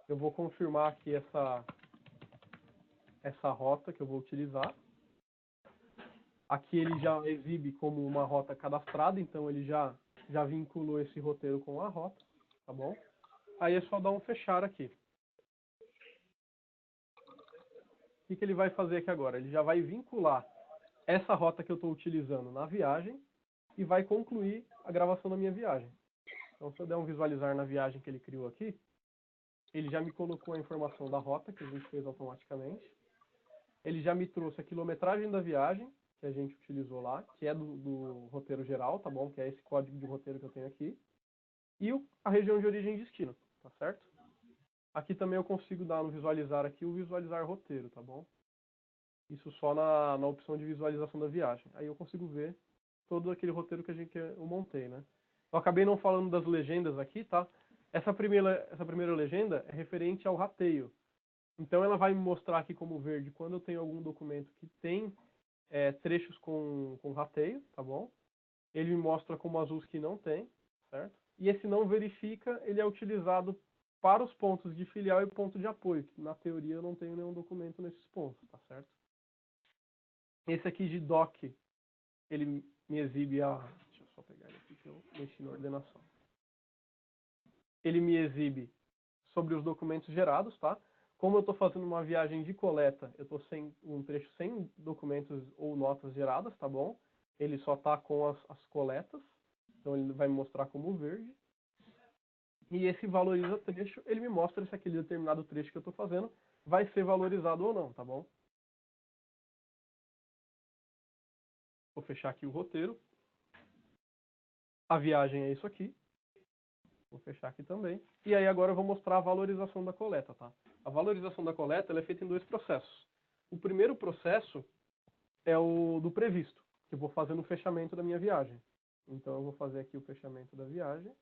Eu vou confirmar aqui essa rota que eu vou utilizar. Aqui ele já exibe como uma rota cadastrada, então ele já vinculou esse roteiro com a rota, tá bom? Aí é só dar um fechar aqui. O que ele vai fazer aqui agora? Ele já vai vincular essa rota que eu estou utilizando na viagem e vai concluir a gravação da minha viagem. Então, se eu der um visualizar na viagem que ele criou aqui, ele já me colocou a informação da rota que a gente fez automaticamente. Ele já me trouxe a quilometragem da viagem que a gente utilizou lá, que é do roteiro geral, tá bom? Que é esse código de roteiro que eu tenho aqui. E a região de origem e destino, tá certo? Aqui também eu consigo dar no visualizar aqui o visualizar roteiro, tá bom? Isso só na opção de visualização da viagem. Aí eu consigo ver todo aquele roteiro que eu montei, né? Eu acabei não falando das legendas aqui, tá? Essa primeira legenda é referente ao rateio. Então ela vai me mostrar aqui como verde quando eu tenho algum documento que tem trechos com rateio, tá bom? Ele me mostra como azul que não tem, certo? E esse não verifica, ele é utilizado para os pontos de filial e ponto de apoio, que na teoria eu não tenho nenhum documento nesses pontos, tá certo? Esse aqui de doc, ele me exibe deixa eu só pegar ele aqui que eu mexi na ordenação. Ele me exibe sobre os documentos gerados, tá? Como eu estou fazendo uma viagem de coleta, eu estou sem um trecho sem documentos ou notas geradas, tá bom? Ele só está com as coletas, então ele vai me mostrar como verde. E esse valoriza trecho, ele me mostra se aquele determinado trecho que eu estou fazendo vai ser valorizado ou não, tá bom? Vou fechar aqui o roteiro. A viagem é isso aqui. Vou fechar aqui também. E aí agora eu vou mostrar a valorização da coleta, tá? A valorização da coleta ela é feita em 2 processos. O primeiro processo é o do previsto, que eu vou fazer no fechamento da minha viagem. Então eu vou fazer aqui o fechamento da viagem.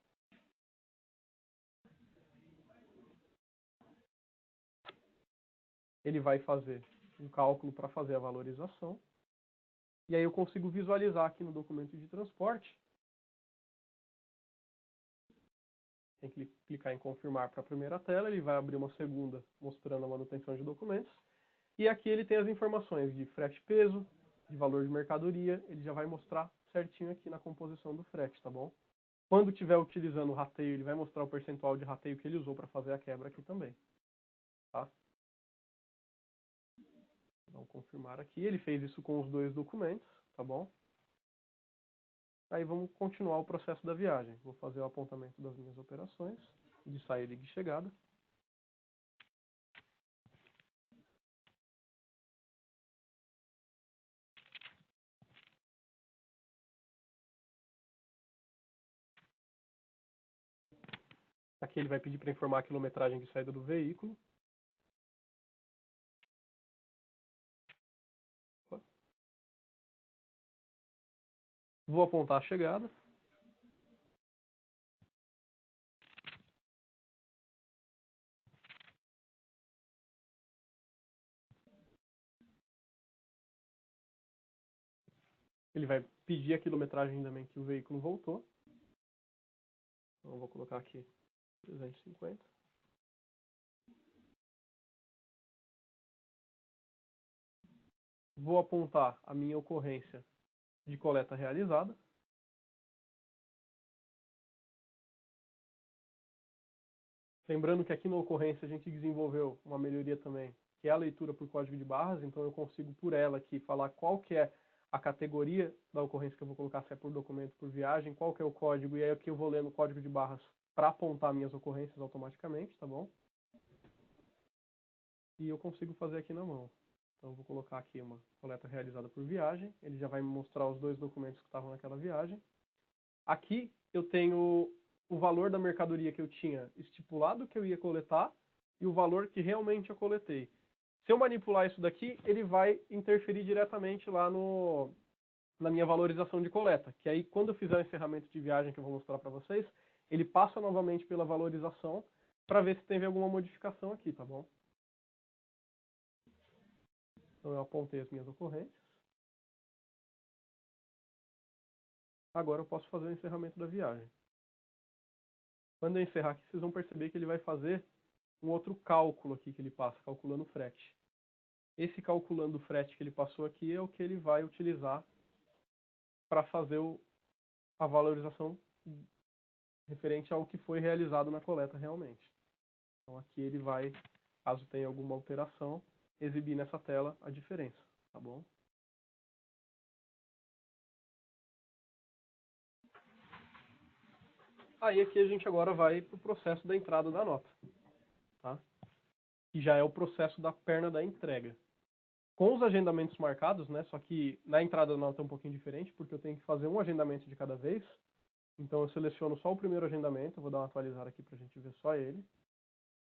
Ele vai fazer um cálculo para fazer a valorização. E aí eu consigo visualizar aqui no documento de transporte. Tem que clicar em confirmar para a primeira tela, ele vai abrir uma segunda mostrando a manutenção de documentos. E aqui ele tem as informações de frete peso, de valor de mercadoria, ele já vai mostrar certinho aqui na composição do frete, tá bom? Quando estiver utilizando o rateio, ele vai mostrar o percentual de rateio que ele usou para fazer a quebra aqui também, tá? Vamos confirmar aqui, ele fez isso com os 2 documentos, tá bom? Aí vamos continuar o processo da viagem. Vou fazer o apontamento das minhas operações, de saída e de chegada. Aqui ele vai pedir para informar a quilometragem de saída do veículo. Vou apontar a chegada. Ele vai pedir a quilometragem também que o veículo voltou. Então eu vou colocar aqui 350. Vou apontar a minha ocorrência de coleta realizada. Lembrando que aqui na ocorrência a gente desenvolveu uma melhoria também, que é a leitura por código de barras. Então eu consigo por ela aqui falar qual que é a categoria da ocorrência que eu vou colocar, se é por documento, por viagem, qual que é o código, e aí aqui eu vou ler no código de barras para apontar minhas ocorrências automaticamente, tá bom? E eu consigo fazer aqui na mão. Então eu vou colocar aqui uma coleta realizada por viagem, ele já vai me mostrar os 2 documentos que estavam naquela viagem. Aqui eu tenho o valor da mercadoria que eu tinha estipulado que eu ia coletar e o valor que realmente eu coletei. Se eu manipular isso daqui, ele vai interferir diretamente lá na minha valorização de coleta. Que aí, quando eu fizer o encerramento de viagem que eu vou mostrar para vocês, ele passa novamente pela valorização para ver se teve alguma modificação aqui, tá bom? Então eu apontei as minhas ocorrências. Agora eu posso fazer o encerramento da viagem. Quando eu encerrar aqui, vocês vão perceber que ele vai fazer um outro cálculo aqui que ele passa, calculando o frete. Esse calculando o frete que ele passou aqui é o que ele vai utilizar para fazer a valorização referente ao que foi realizado na coleta realmente. Então aqui ele vai, caso tenha alguma alteração, exibir nessa tela a diferença, tá bom? Aí aqui a gente agora vai para o processo da entrada da nota, tá? Que já é o processo da perna da entrega. Com os agendamentos marcados, né? Só que na entrada da nota é um pouquinho diferente, porque eu tenho que fazer um agendamento de cada vez. Então eu seleciono só o primeiro agendamento, eu vou dar uma atualizada aqui para a gente ver só ele.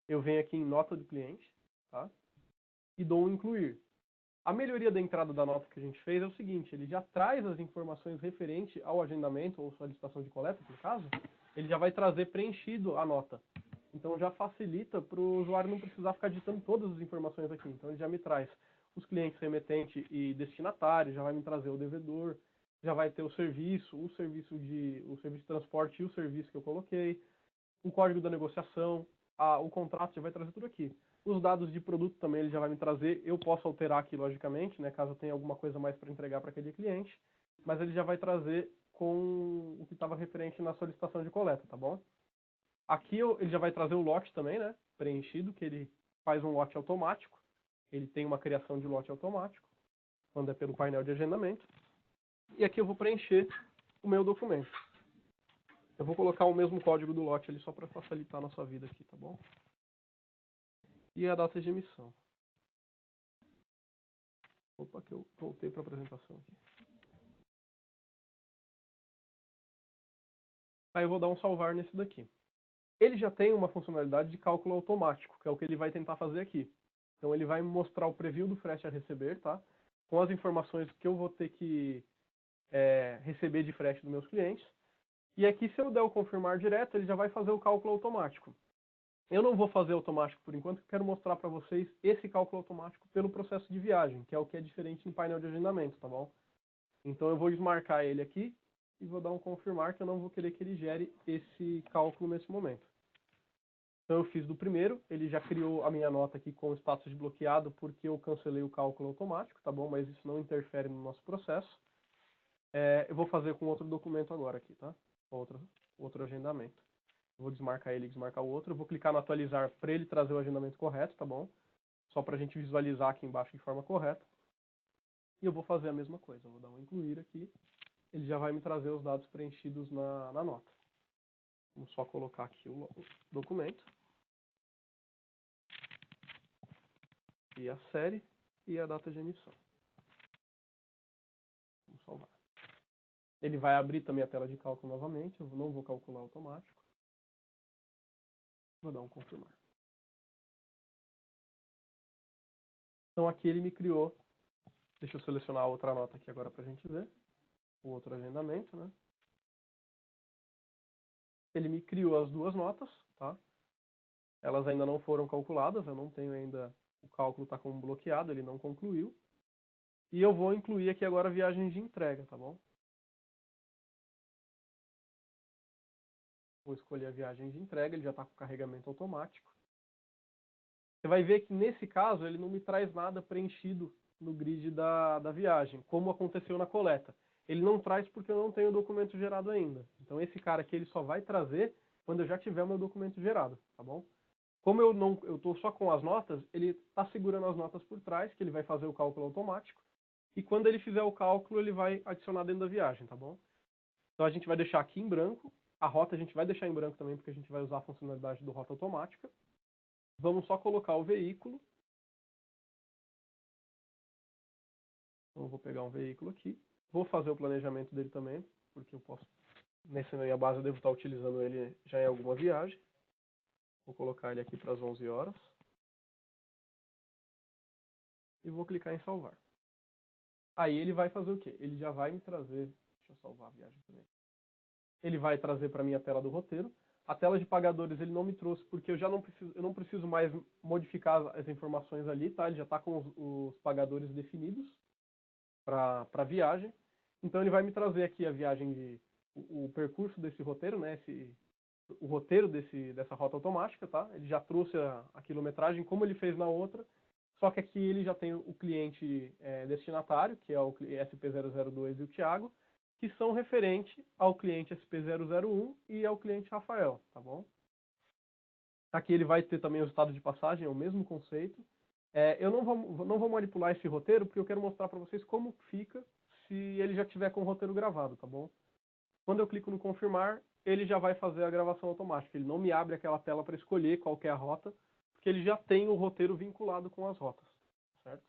Eu venho aqui em nota do cliente, tá? E dou um incluir. A melhoria da entrada da nota que a gente fez é o seguinte, ele já traz as informações referentes ao agendamento ou solicitação de coleta, no caso, ele já vai trazer preenchido a nota. Então já facilita para o usuário não precisar ficar digitando todas as informações aqui. Então ele já me traz os clientes remetente e destinatário, já vai me trazer o devedor, já vai ter o serviço de transporte e o serviço que eu coloquei, o código da negociação, o contrato já vai trazer tudo aqui. Os dados de produto também ele já vai me trazer, eu posso alterar aqui logicamente, né, caso eu tenha alguma coisa mais para entregar para aquele cliente, mas ele já vai trazer com o que estava referente na solicitação de coleta, tá bom? Aqui ele já vai trazer o lote também, né, preenchido, que ele faz um lote automático, ele tem uma criação de lote automático, quando é pelo painel de agendamento, e aqui eu vou preencher o meu documento. Eu vou colocar o mesmo código do lote ali só para facilitar a nossa vida aqui, tá bom? E a data de emissão. Opa, que eu voltei para a apresentação aqui. Aí eu vou dar um salvar nesse daqui. Ele já tem uma funcionalidade de cálculo automático, que é o que ele vai tentar fazer aqui. Então ele vai me mostrar o preview do frete a receber, tá? Com as informações que eu vou ter que receber de frete dos meus clientes. E aqui, se eu der o confirmar direto, ele já vai fazer o cálculo automático. Eu não vou fazer automático por enquanto, eu quero mostrar para vocês esse cálculo automático pelo processo de viagem, que é o que é diferente no painel de agendamento, tá bom? Então eu vou desmarcar ele aqui e vou dar um confirmar, que eu não vou querer que ele gere esse cálculo nesse momento. Então eu fiz do primeiro, ele já criou a minha nota aqui com o status de bloqueado porque eu cancelei o cálculo automático, tá bom? Mas isso não interfere no nosso processo. Eu vou fazer com outro documento agora aqui, tá? Outro agendamento. Eu vou desmarcar ele e desmarcar o outro. Eu vou clicar no atualizar para ele trazer o agendamento correto, tá bom? Só para a gente visualizar aqui embaixo de forma correta. E eu vou fazer a mesma coisa. Eu vou dar um incluir aqui. Ele já vai me trazer os dados preenchidos na nota. Vamos só colocar aqui o documento. E a série e a data de emissão. Vamos salvar. Ele vai abrir também a tela de cálculo novamente. Eu não vou calcular automático. Vou dar um confirmar. Então aqui ele me criou. Deixa eu selecionar a outra nota aqui agora para a gente ver. O outro agendamento, né? Ele me criou as duas notas, tá? Elas ainda não foram calculadas, eu não tenho ainda... O cálculo está como bloqueado, ele não concluiu. E eu vou incluir aqui agora a viagem de entrega, tá bom? Vou escolher a viagem de entrega, ele já está com carregamento automático. Você vai ver que nesse caso ele não me traz nada preenchido no grid da viagem, como aconteceu na coleta. Ele não traz porque eu não tenho o documento gerado ainda. Então esse cara aqui ele só vai trazer quando eu já tiver o meu documento gerado, tá bom? Como eu estou só com as notas, ele está segurando as notas por trás, que ele vai fazer o cálculo automático. E quando ele fizer o cálculo, ele vai adicionar dentro da viagem, tá bom? Então a gente vai deixar aqui em branco. A rota a gente vai deixar em branco também, porque a gente vai usar a funcionalidade do rota automática. Vamos só colocar o veículo. Então eu vou pegar um veículo aqui. Vou fazer o planejamento dele também, porque eu posso... Nessa minha base eu devo estar utilizando ele já em alguma viagem. Vou colocar ele aqui para as 11 horas. E vou clicar em salvar. Aí ele vai fazer o quê? Ele já vai me trazer... Deixa eu salvar a viagem também. Ele vai trazer para mim a tela do roteiro. A tela de pagadores ele não me trouxe porque eu não preciso mais modificar as informações ali, tá? Ele já está com os pagadores definidos para a viagem. Então ele vai me trazer aqui a viagem o percurso desse roteiro, né? o roteiro dessa rota automática, tá? Ele já trouxe a quilometragem como ele fez na outra, só que aqui ele já tem o cliente destinatário, que é o SP002 e o Thiago, que são referentes ao cliente SP001 e ao cliente Rafael, tá bom? Aqui ele vai ter também o estado de passagem, é o mesmo conceito. Eu não vou manipular esse roteiro, porque eu quero mostrar para vocês como fica se ele já tiver com o roteiro gravado, tá bom? Quando eu clico no confirmar, ele já vai fazer a gravação automática. Ele não me abre aquela tela para escolher qual que é a rota, porque ele já tem o roteiro vinculado com as rotas, certo?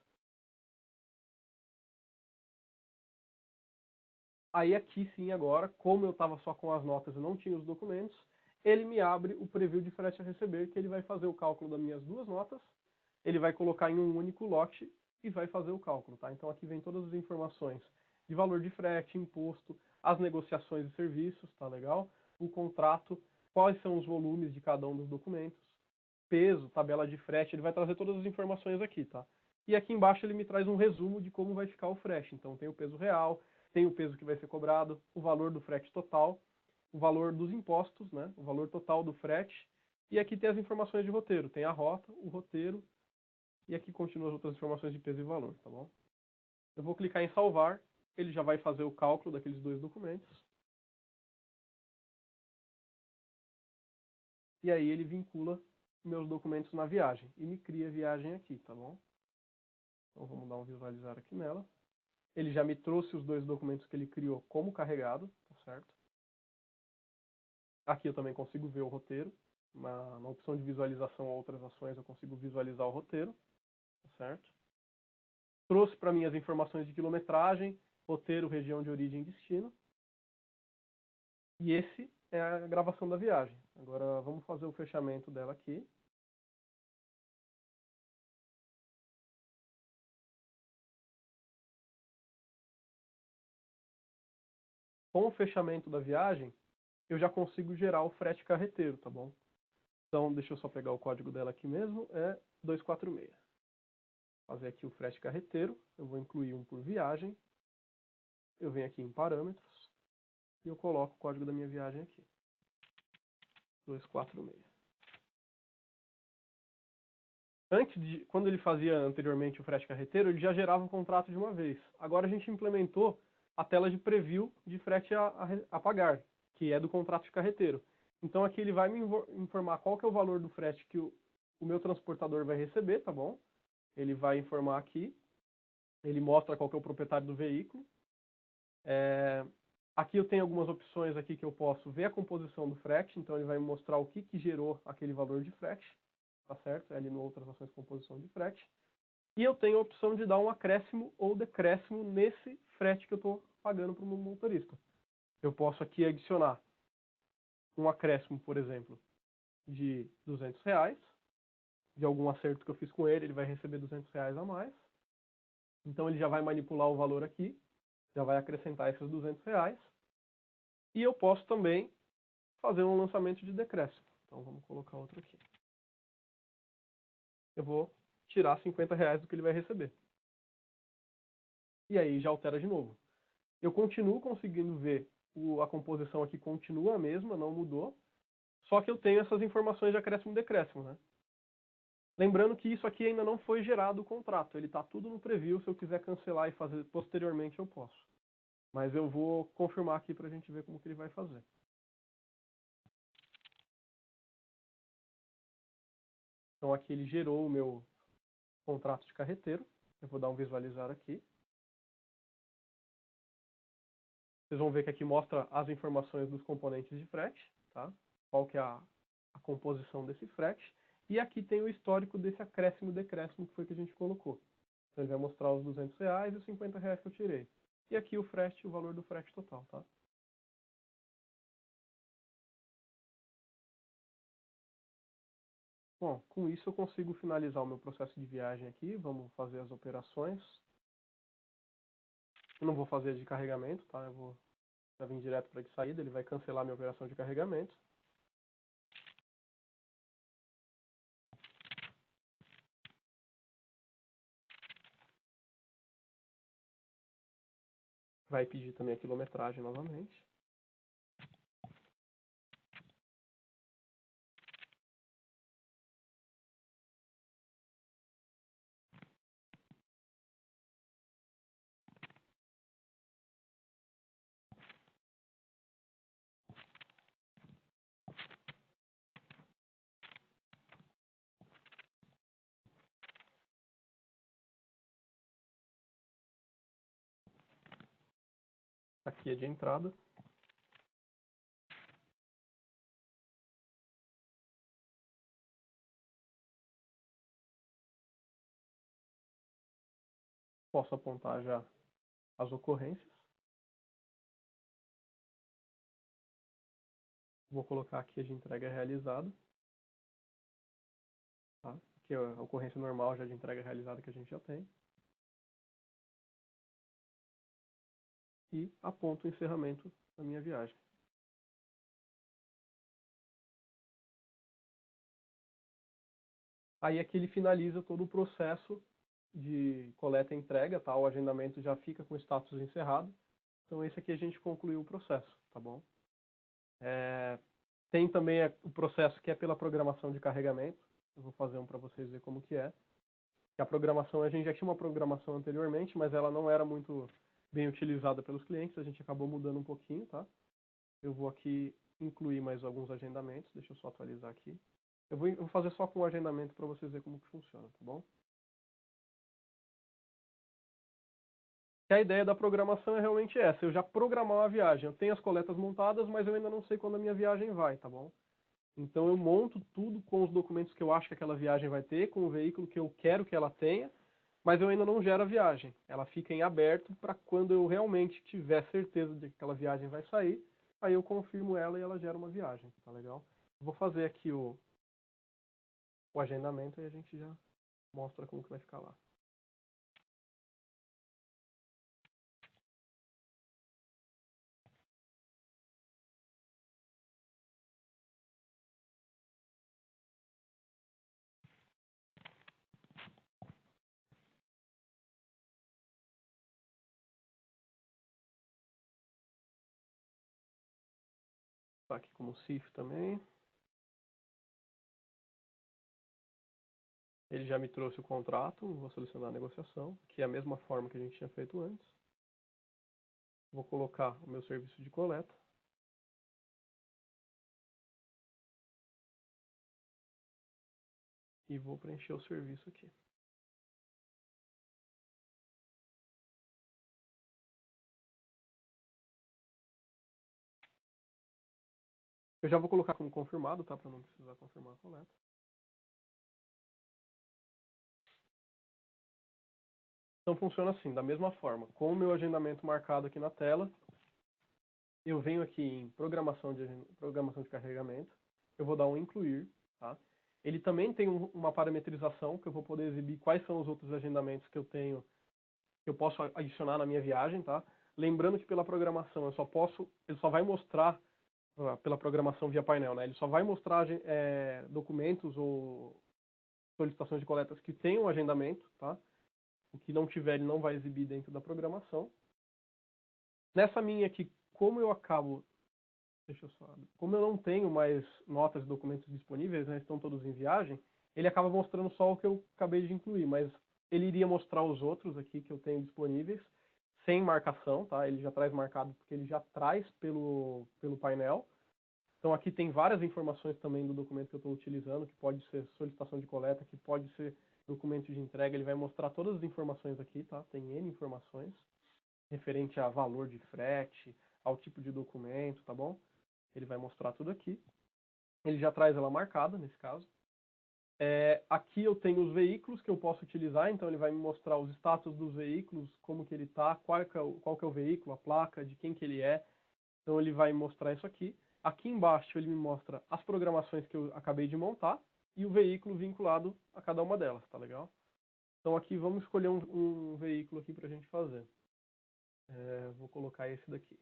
Aí aqui sim agora, como eu estava só com as notas e não tinha os documentos, ele me abre o preview de frete a receber, que ele vai fazer o cálculo das minhas duas notas, ele vai colocar em um único lote e vai fazer o cálculo, tá? Então aqui vem todas as informações de valor de frete, imposto, as negociações de serviços, tá legal? O contrato, quais são os volumes de cada um dos documentos, peso, tabela de frete, ele vai trazer todas as informações aqui, tá? E aqui embaixo ele me traz um resumo de como vai ficar o frete. Então tem o peso real, tem o peso que vai ser cobrado, o valor do frete total, o valor dos impostos, né? O valor total do frete. E aqui tem as informações de roteiro. Tem a rota, o roteiro, e aqui continuam as outras informações de peso e valor, tá bom? Eu vou clicar em salvar, ele já vai fazer o cálculo daqueles dois documentos. E aí ele vincula meus documentos na viagem e me cria a viagem aqui, tá bom? Então vamos dar um visualizar aqui nela. Ele já me trouxe os dois documentos que ele criou como carregado, tá certo? Aqui eu também consigo ver o roteiro. Na opção de visualização ou outras ações eu consigo visualizar o roteiro, tá certo? Trouxe para mim as informações de quilometragem, roteiro, região de origem e destino. E esse é a gravação da viagem. Agora vamos fazer o fechamento dela aqui. Com o fechamento da viagem, eu já consigo gerar o frete carreteiro, tá bom? Então, deixa eu só pegar o código dela aqui mesmo, é 246. Fazer aqui o frete carreteiro, eu vou incluir um por viagem, eu venho aqui em parâmetros, e eu coloco o código da minha viagem aqui. 246. Quando ele fazia anteriormente o frete carreteiro, ele já gerava um contrato de uma vez. Agora a gente implementou a tela de preview de frete a pagar, que é do contrato de carreteiro. Então aqui ele vai me informar qual que é o valor do frete que o meu transportador vai receber, tá bom? Ele vai informar aqui, ele mostra qual que é o proprietário do veículo. Aqui eu tenho algumas opções aqui que eu posso ver a composição do frete, então ele vai me mostrar o que gerou aquele valor de frete, tá certo? É ali no outras ações de composição de frete. E eu tenho a opção de dar um acréscimo ou decréscimo nesse frete que eu estou pagando para o meu motorista. Eu posso aqui adicionar um acréscimo, por exemplo, de R$ 200, de algum acerto que eu fiz com ele, ele vai receber R$ 200 a mais. Então ele já vai manipular o valor aqui, já vai acrescentar esses R$ 200. E eu posso também fazer um lançamento de decréscimo. Então vamos colocar outro aqui. Eu vou tirar R$ 50 do que ele vai receber. E aí já altera de novo. Eu continuo conseguindo ver a composição aqui continua a mesma, não mudou. Só que eu tenho essas informações de acréscimo e decréscimo, né? Lembrando que isso aqui ainda não foi gerado o contrato. Ele está tudo no preview. Se eu quiser cancelar e fazer posteriormente, eu posso. Mas eu vou confirmar aqui para a gente ver como que ele vai fazer. Então aqui ele gerou o meu contrato de carreteiro. Eu vou dar um visualizar aqui. Vocês vão ver que aqui mostra as informações dos componentes de frete, tá? Qual que é a composição desse frete. E aqui tem o histórico desse acréscimo e decréscimo que foi que a gente colocou. Então ele vai mostrar os R$ 200 e os R$ 50 que eu tirei. E aqui o frete, o valor do frete total, tá? Bom, com isso eu consigo finalizar o meu processo de viagem aqui. Vamos fazer as operações. Eu não vou fazer de carregamento, tá? Eu vou vir direto para de saída. Ele vai cancelar a minha operação de carregamento. Vai pedir também a quilometragem novamente. Aqui é de entrada. Posso apontar já as ocorrências. Vou colocar aqui a de entrega realizada. Tá? Aqui é a ocorrência normal já de entrega realizada que a gente já tem. E aponto o encerramento da minha viagem. Aí aqui ele finaliza todo o processo de coleta e entrega, tá? O agendamento já fica com o status encerrado. Então esse aqui a gente concluiu o processo, tá bom? Tem também o processo que é pela programação de carregamento. Eu vou fazer um para vocês verem como que é. Que a programação, a gente já tinha uma programação anteriormente, mas ela não era muito bem utilizada pelos clientes. A gente acabou mudando um pouquinho, tá? Eu vou aqui incluir mais alguns agendamentos. Deixa eu só atualizar aqui. Eu vou fazer só com o agendamento para vocês verem como que funciona, tá bom? Que a ideia da programação é realmente essa. Eu já programar uma viagem. Eu tenho as coletas montadas, mas eu ainda não sei quando a minha viagem vai, tá bom? Então eu monto tudo com os documentos que eu acho que aquela viagem vai ter, com o veículo que eu quero que ela tenha, mas eu ainda não gero a viagem. Ela fica em aberto para quando eu realmente tiver certeza de que aquela viagem vai sair, aí eu confirmo ela e ela gera uma viagem, tá legal? Vou fazer aqui o agendamento e a gente já mostra como que vai ficar lá. Tá aqui como CIF também. Ele já me trouxe o contrato, vou selecionar a negociação, que é a mesma forma que a gente tinha feito antes. Vou colocar o meu serviço de coleta. E vou preencher o serviço aqui. Eu já vou colocar como confirmado, tá? Para não precisar confirmar a coleta. Então funciona assim, da mesma forma. Com o meu agendamento marcado aqui na tela, eu venho aqui em programação de carregamento. Eu vou dar um incluir, tá? Ele também tem uma parametrização que eu vou poder exibir quais são os outros agendamentos que eu tenho, que eu posso adicionar na minha viagem, tá? Lembrando que pela programação ele só vai mostrar pela programação via painel, né? Ele só vai mostrar documentos ou solicitações de coletas que tenham agendamento, tá? O que não tiver, ele não vai exibir dentro da programação. Nessa minha aqui, como eu não tenho mais notas e documentos disponíveis, né? Estão todos em viagem, ele acaba mostrando só o que eu acabei de incluir, mas ele iria mostrar os outros aqui que eu tenho disponíveis, sem marcação, tá? Ele já traz marcado porque ele já traz pelo painel. Então aqui tem várias informações também do documento que eu estou utilizando, que pode ser solicitação de coleta, que pode ser documento de entrega. Ele vai mostrar todas as informações aqui, tá? Tem N informações referente a valor de frete, ao tipo de documento, tá bom? Ele vai mostrar tudo aqui. Ele já traz ela marcada, nesse caso. Aqui eu tenho os veículos que eu posso utilizar, então ele vai me mostrar os status dos veículos, como que ele está, qual que é o veículo, a placa, de quem que ele é. Então ele vai me mostrar isso aqui. Aqui embaixo ele me mostra as programações que eu acabei de montar e o veículo vinculado a cada uma delas, tá legal? Então aqui vamos escolher um veículo aqui para a gente fazer. Vou colocar esse daqui.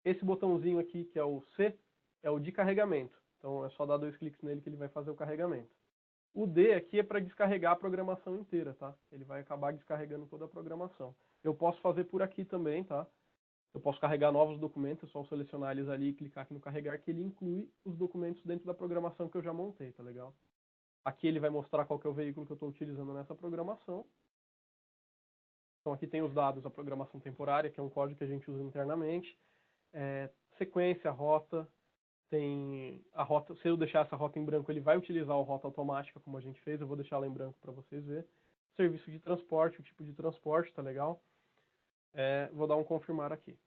Esse botãozinho aqui, que é o C, é o de carregamento. Então é só dar 2 cliques nele que ele vai fazer o carregamento. O D aqui é para descarregar a programação inteira, tá? Ele vai acabar descarregando toda a programação. Eu posso fazer por aqui também, tá? Eu posso carregar novos documentos, é só selecionar eles ali e clicar aqui no carregar, que ele inclui os documentos dentro da programação que eu já montei, tá legal? Aqui ele vai mostrar qual que é o veículo que eu estou utilizando nessa programação. Então aqui tem os dados da programação temporária, que é um código que a gente usa internamente. Sequência, rota, tem a rota. Se eu deixar essa rota em branco, ele vai utilizar a rota automática, como a gente fez. Eu vou deixar ela em branco para vocês verem. Serviço de transporte, o tipo de transporte, tá legal? Vou dar um confirmar aqui.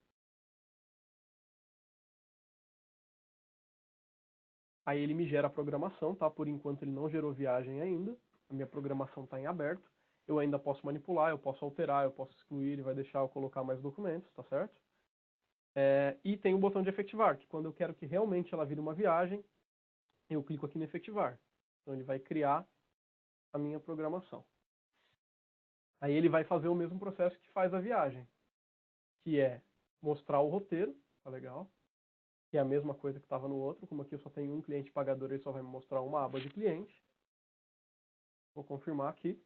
Aí ele me gera a programação, tá? Por enquanto ele não gerou viagem ainda. A minha programação está em aberto. Eu ainda posso manipular, eu posso alterar, eu posso excluir, ele vai deixar eu colocar mais documentos, tá certo? E tem o botão de efetivar, que quando eu quero que realmente ela vire uma viagem, eu clico aqui no efetivar. Então ele vai criar a minha programação. Aí ele vai fazer o mesmo processo que faz a viagem, que é mostrar o roteiro, tá legal? Que é a mesma coisa que estava no outro, como aqui eu só tenho um cliente pagador, ele só vai me mostrar uma aba de cliente. Vou confirmar aqui.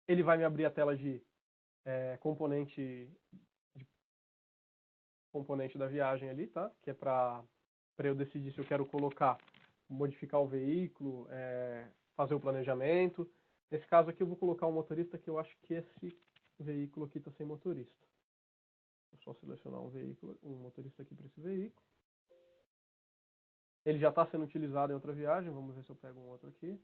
Ele vai me abrir a tela de componente da viagem ali, tá? Que é para eu decidir se eu quero modificar o veículo, fazer o planejamento. Nesse caso aqui eu vou colocar um motorista, que eu acho que esse veículo aqui está sem motorista. Vou só selecionar um motorista aqui para esse veículo. Ele já está sendo utilizado em outra viagem, vamos ver se eu pego um outro aqui.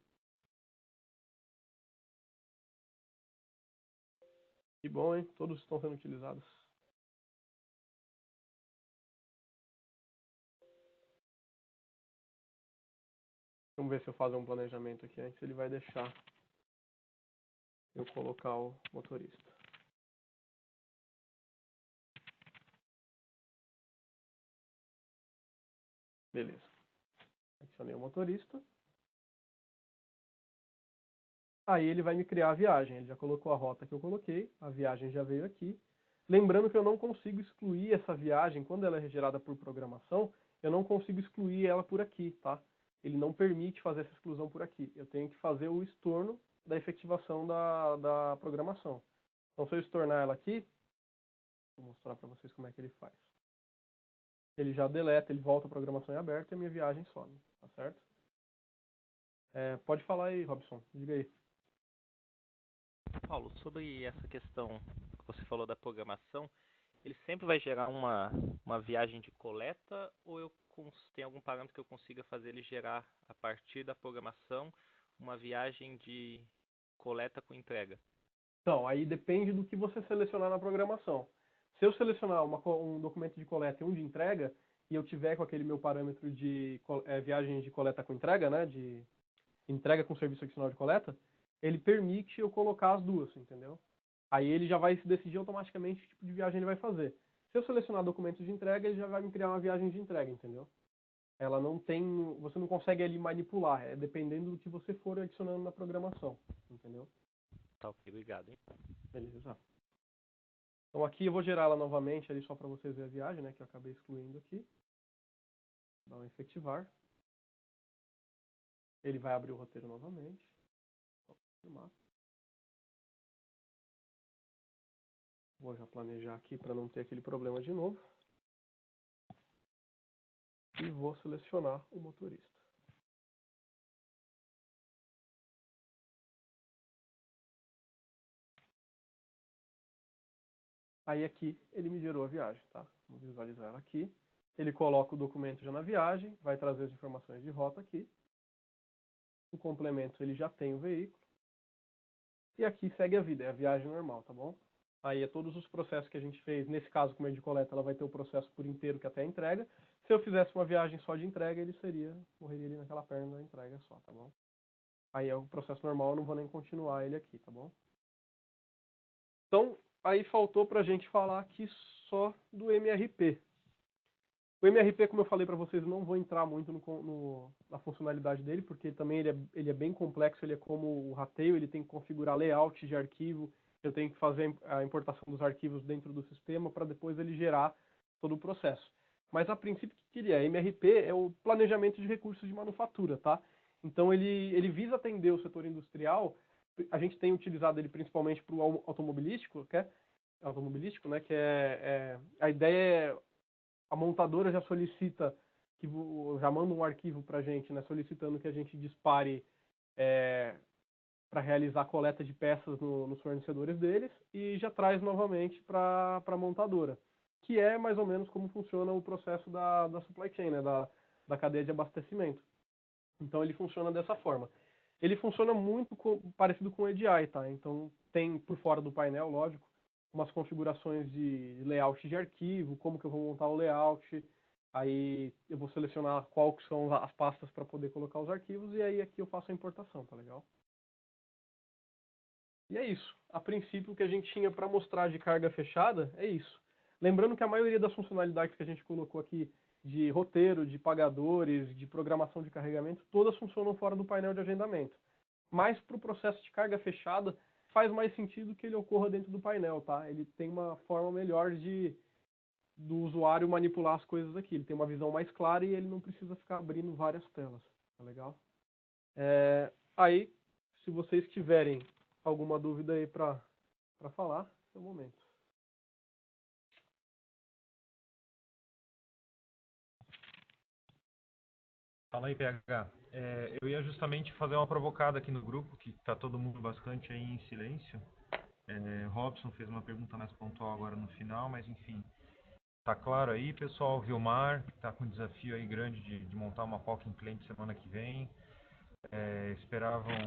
Que bom, hein? Todos estão sendo utilizados. Vamos ver se eu faço um planejamento aqui antes. Ele vai deixar eu colocar o motorista. Beleza. Adicionei o motorista. Aí ele vai me criar a viagem. Ele já colocou a rota que eu coloquei. A viagem já veio aqui. Lembrando que eu não consigo excluir essa viagem. Quando ela é gerada por programação, eu não consigo excluir ela por aqui, tá? Ele não permite fazer essa exclusão por aqui. Eu tenho que fazer o estorno da efetivação da programação. Então, se eu estornar ela aqui, vou mostrar para vocês como é que ele faz. Ele já deleta, ele volta a programação em aberto e a minha viagem some, tá certo? Pode falar aí, Robson, diga aí. Paulo, sobre essa questão que você falou da programação, ele sempre vai gerar uma viagem de coleta ou tem algum parâmetro que eu consiga fazer ele gerar, a partir da programação, uma viagem de coleta com entrega? Então, aí depende do que você selecionar na programação. Se eu selecionar um documento de coleta e um de entrega, e eu tiver com aquele meu parâmetro de viagem de coleta com entrega, né, de entrega com serviço adicional de coleta, ele permite eu colocar as duas, entendeu? Aí ele já vai se decidir automaticamente que tipo de viagem ele vai fazer. Se eu selecionar documentos de entrega, ele já vai me criar uma viagem de entrega, entendeu? Ela não tem, você não consegue ali manipular, dependendo do que você for adicionando na programação, entendeu? Tá, ok, obrigado, hein? Beleza. Então aqui eu vou gerar ela novamente ali só para vocês verem a viagem, né, que eu acabei excluindo aqui. Dá um efetivar. Ele vai abrir o roteiro novamente. Vou confirmar. Vou já planejar aqui para não ter aquele problema de novo. E vou selecionar o motorista. Aí aqui ele me gerou a viagem, tá? Vamos visualizar ela aqui. Ele coloca o documento já na viagem, vai trazer as informações de rota aqui. O complemento ele já tem o veículo. E aqui segue a vida, é a viagem normal, tá bom? Aí é todos os processos que a gente fez. Nesse caso, com o meio de coleta, ela vai ter o processo por inteiro que até a entrega. Se eu fizesse uma viagem só de entrega, ele morreria ali naquela perna da entrega só, tá bom? Aí é o processo normal, eu não vou nem continuar ele aqui, tá bom? Então, aí faltou pra gente falar aqui só do MRP. O MRP, como eu falei para vocês, eu não vou entrar muito na funcionalidade dele, porque também ele é bem complexo, ele é como o Rateio, ele tem que configurar layout de arquivo, eu tenho que fazer a importação dos arquivos dentro do sistema para depois ele gerar todo o processo. Mas a princípio, o que ele é? MRP é o planejamento de recursos de manufatura, tá? Então ele visa atender o setor industrial, a gente tem utilizado ele principalmente para o automobilístico, né? Que a ideia é a montadora já solicita, já manda um arquivo para a gente, né, solicitando que a gente dispare para realizar a coleta de peças nos fornecedores deles e já traz novamente para a montadora, que é mais ou menos como funciona o processo da supply chain, né, da cadeia de abastecimento. Então ele funciona dessa forma. Ele funciona muito parecido com o EDI, tá? Então tem por fora do painel, lógico, umas configurações de layout de arquivo, como que eu vou montar o layout, Aí eu vou selecionar qual que são as pastas para poder colocar os arquivos e aí aqui eu faço a importação, tá legal? E é isso. A princípio, o que a gente tinha para mostrar de carga fechada é isso. Lembrando que a maioria das funcionalidades que a gente colocou aqui de roteiro, de pagadores, de programação de carregamento, todas funcionam fora do painel de agendamento. Mas para o processo de carga fechada, faz mais sentido que ele ocorra dentro do painel, tá? Ele tem uma forma melhor do usuário manipular as coisas aqui. Ele tem uma visão mais clara e ele não precisa ficar abrindo várias telas, tá legal? Aí, se vocês tiverem alguma dúvida aí para falar, é o momento. Fala aí, PH. Eu ia justamente fazer uma provocada aqui no grupo, que está todo mundo bastante aí em silêncio. Robson fez uma pergunta mais pontual agora no final, mas enfim. Tá claro aí, pessoal. Vilmar, que está com um desafio aí grande de montar uma POC em cliente semana que vem. Esperavam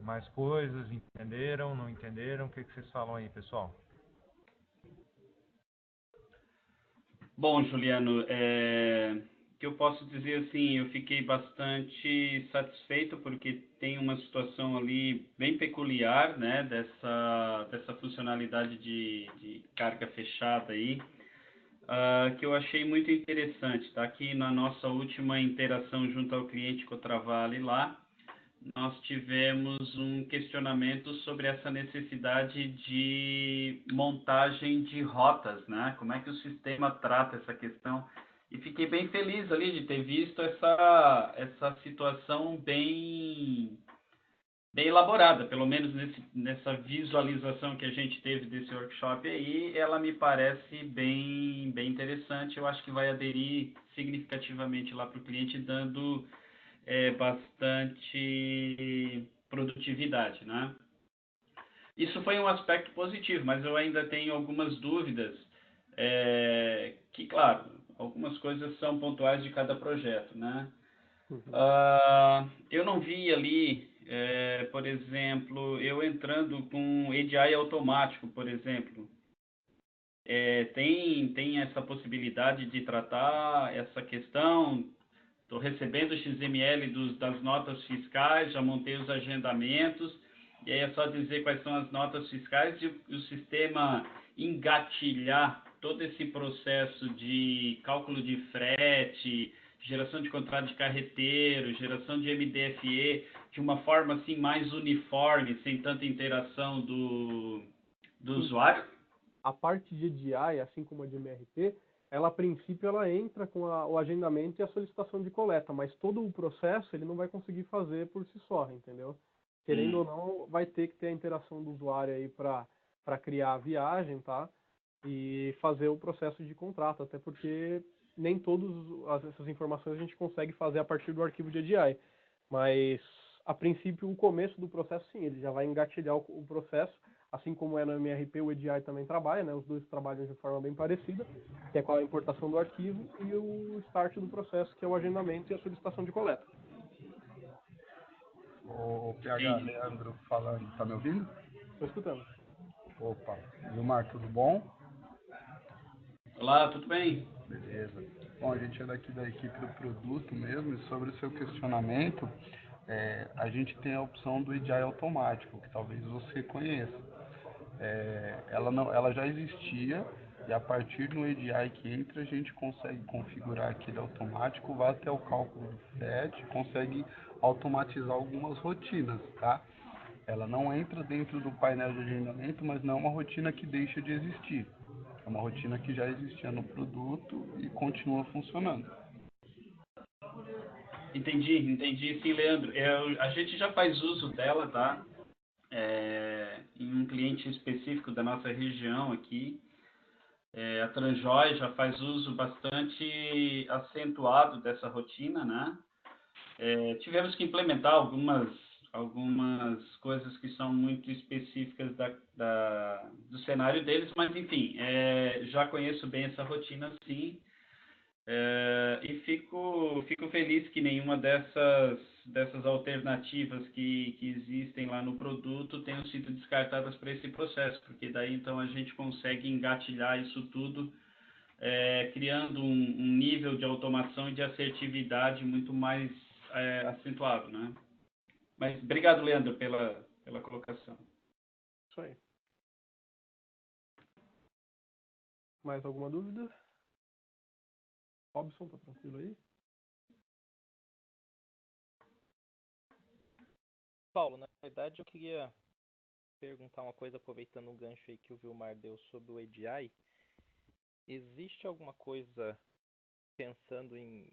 mais coisas, entenderam, não entenderam? O que vocês falam aí, pessoal? Bom, Juliano, o que eu posso dizer assim, eu fiquei bastante satisfeito porque tem uma situação ali bem peculiar, né, dessa funcionalidade de carga fechada aí, que eu achei muito interessante. Tá aqui na nossa última interação junto ao cliente Cotravale lá, nós tivemos um questionamento sobre essa necessidade de montagem de rotas, né? Como é que o sistema trata essa questão? E fiquei bem feliz ali de ter visto essa situação bem elaborada, pelo menos nessa visualização que a gente teve desse workshop aí, ela me parece bem interessante. Eu acho que vai aderir significativamente lá para o cliente, dando bastante produtividade, né? Isso foi um aspecto positivo, mas eu ainda tenho algumas dúvidas, que, claro, algumas coisas são pontuais de cada projeto, né? Eu não vi ali, por exemplo, eu entrando com EDI automático, por exemplo. Tem essa possibilidade de tratar essa questão. Estou recebendo o XML das notas fiscais, já montei os agendamentos, e aí é só dizer quais são as notas fiscais e o sistema engatilhar todo esse processo de cálculo de frete, geração de contrato de carreteiro, geração de MDFE, de uma forma assim mais uniforme, sem tanta interação do usuário. A parte de EDI, assim como a de MRP, ela a princípio ela entra com o agendamento e a solicitação de coleta, mas todo o processo ele não vai conseguir fazer por si só, entendeu? Querendo ou não, vai ter que ter a interação do usuário aí para criar a viagem, tá? E fazer o processo de contrato, até porque nem todas essas informações a gente consegue fazer a partir do arquivo de EDI. Mas, a princípio, o começo do processo, sim, ele já vai engatilhar o processo, assim como é no MRP, o EDI também trabalha, né? Os dois trabalham de forma bem parecida, que é com a importação do arquivo e o start do processo, que é o agendamento e a solicitação de coleta. O PH, Leandro falando, tá me ouvindo? Estou escutando. Opa, Vilmar, tudo bom? Olá, tudo bem? Beleza. Bom, a gente é daqui da equipe do produto mesmo, e sobre o seu questionamento, a gente tem a opção do EDI automático, que talvez você conheça. Ela já existia, e a partir do EDI que entra, a gente consegue configurar aquele automático, vai até o cálculo do frete, consegue automatizar algumas rotinas, tá? Ela não entra dentro do painel de agendamento, mas não é uma rotina que deixa de existir. É uma rotina que já existia no produto e continua funcionando. Entendi sim, Leandro. A gente já faz uso dela, tá? Em um cliente específico da nossa região aqui. A Transjoy já faz uso bastante acentuado dessa rotina, né? Tivemos que implementar algumas coisas que são muito específicas do cenário deles, mas enfim, já conheço bem essa rotina, sim. E fico feliz que nenhuma dessas alternativas que existem lá no produto tenham sido descartadas para esse processo, porque daí então a gente consegue engatilhar isso tudo criando um nível de automação e de assertividade muito mais acentuado, né? Mas obrigado, Leandro, pela colocação. Isso aí. Mais alguma dúvida? Robson, tá tranquilo aí? Paulo, na verdade eu queria perguntar uma coisa, aproveitando um gancho aí que o Vilmar deu sobre o EDI. Existe alguma coisa pensando em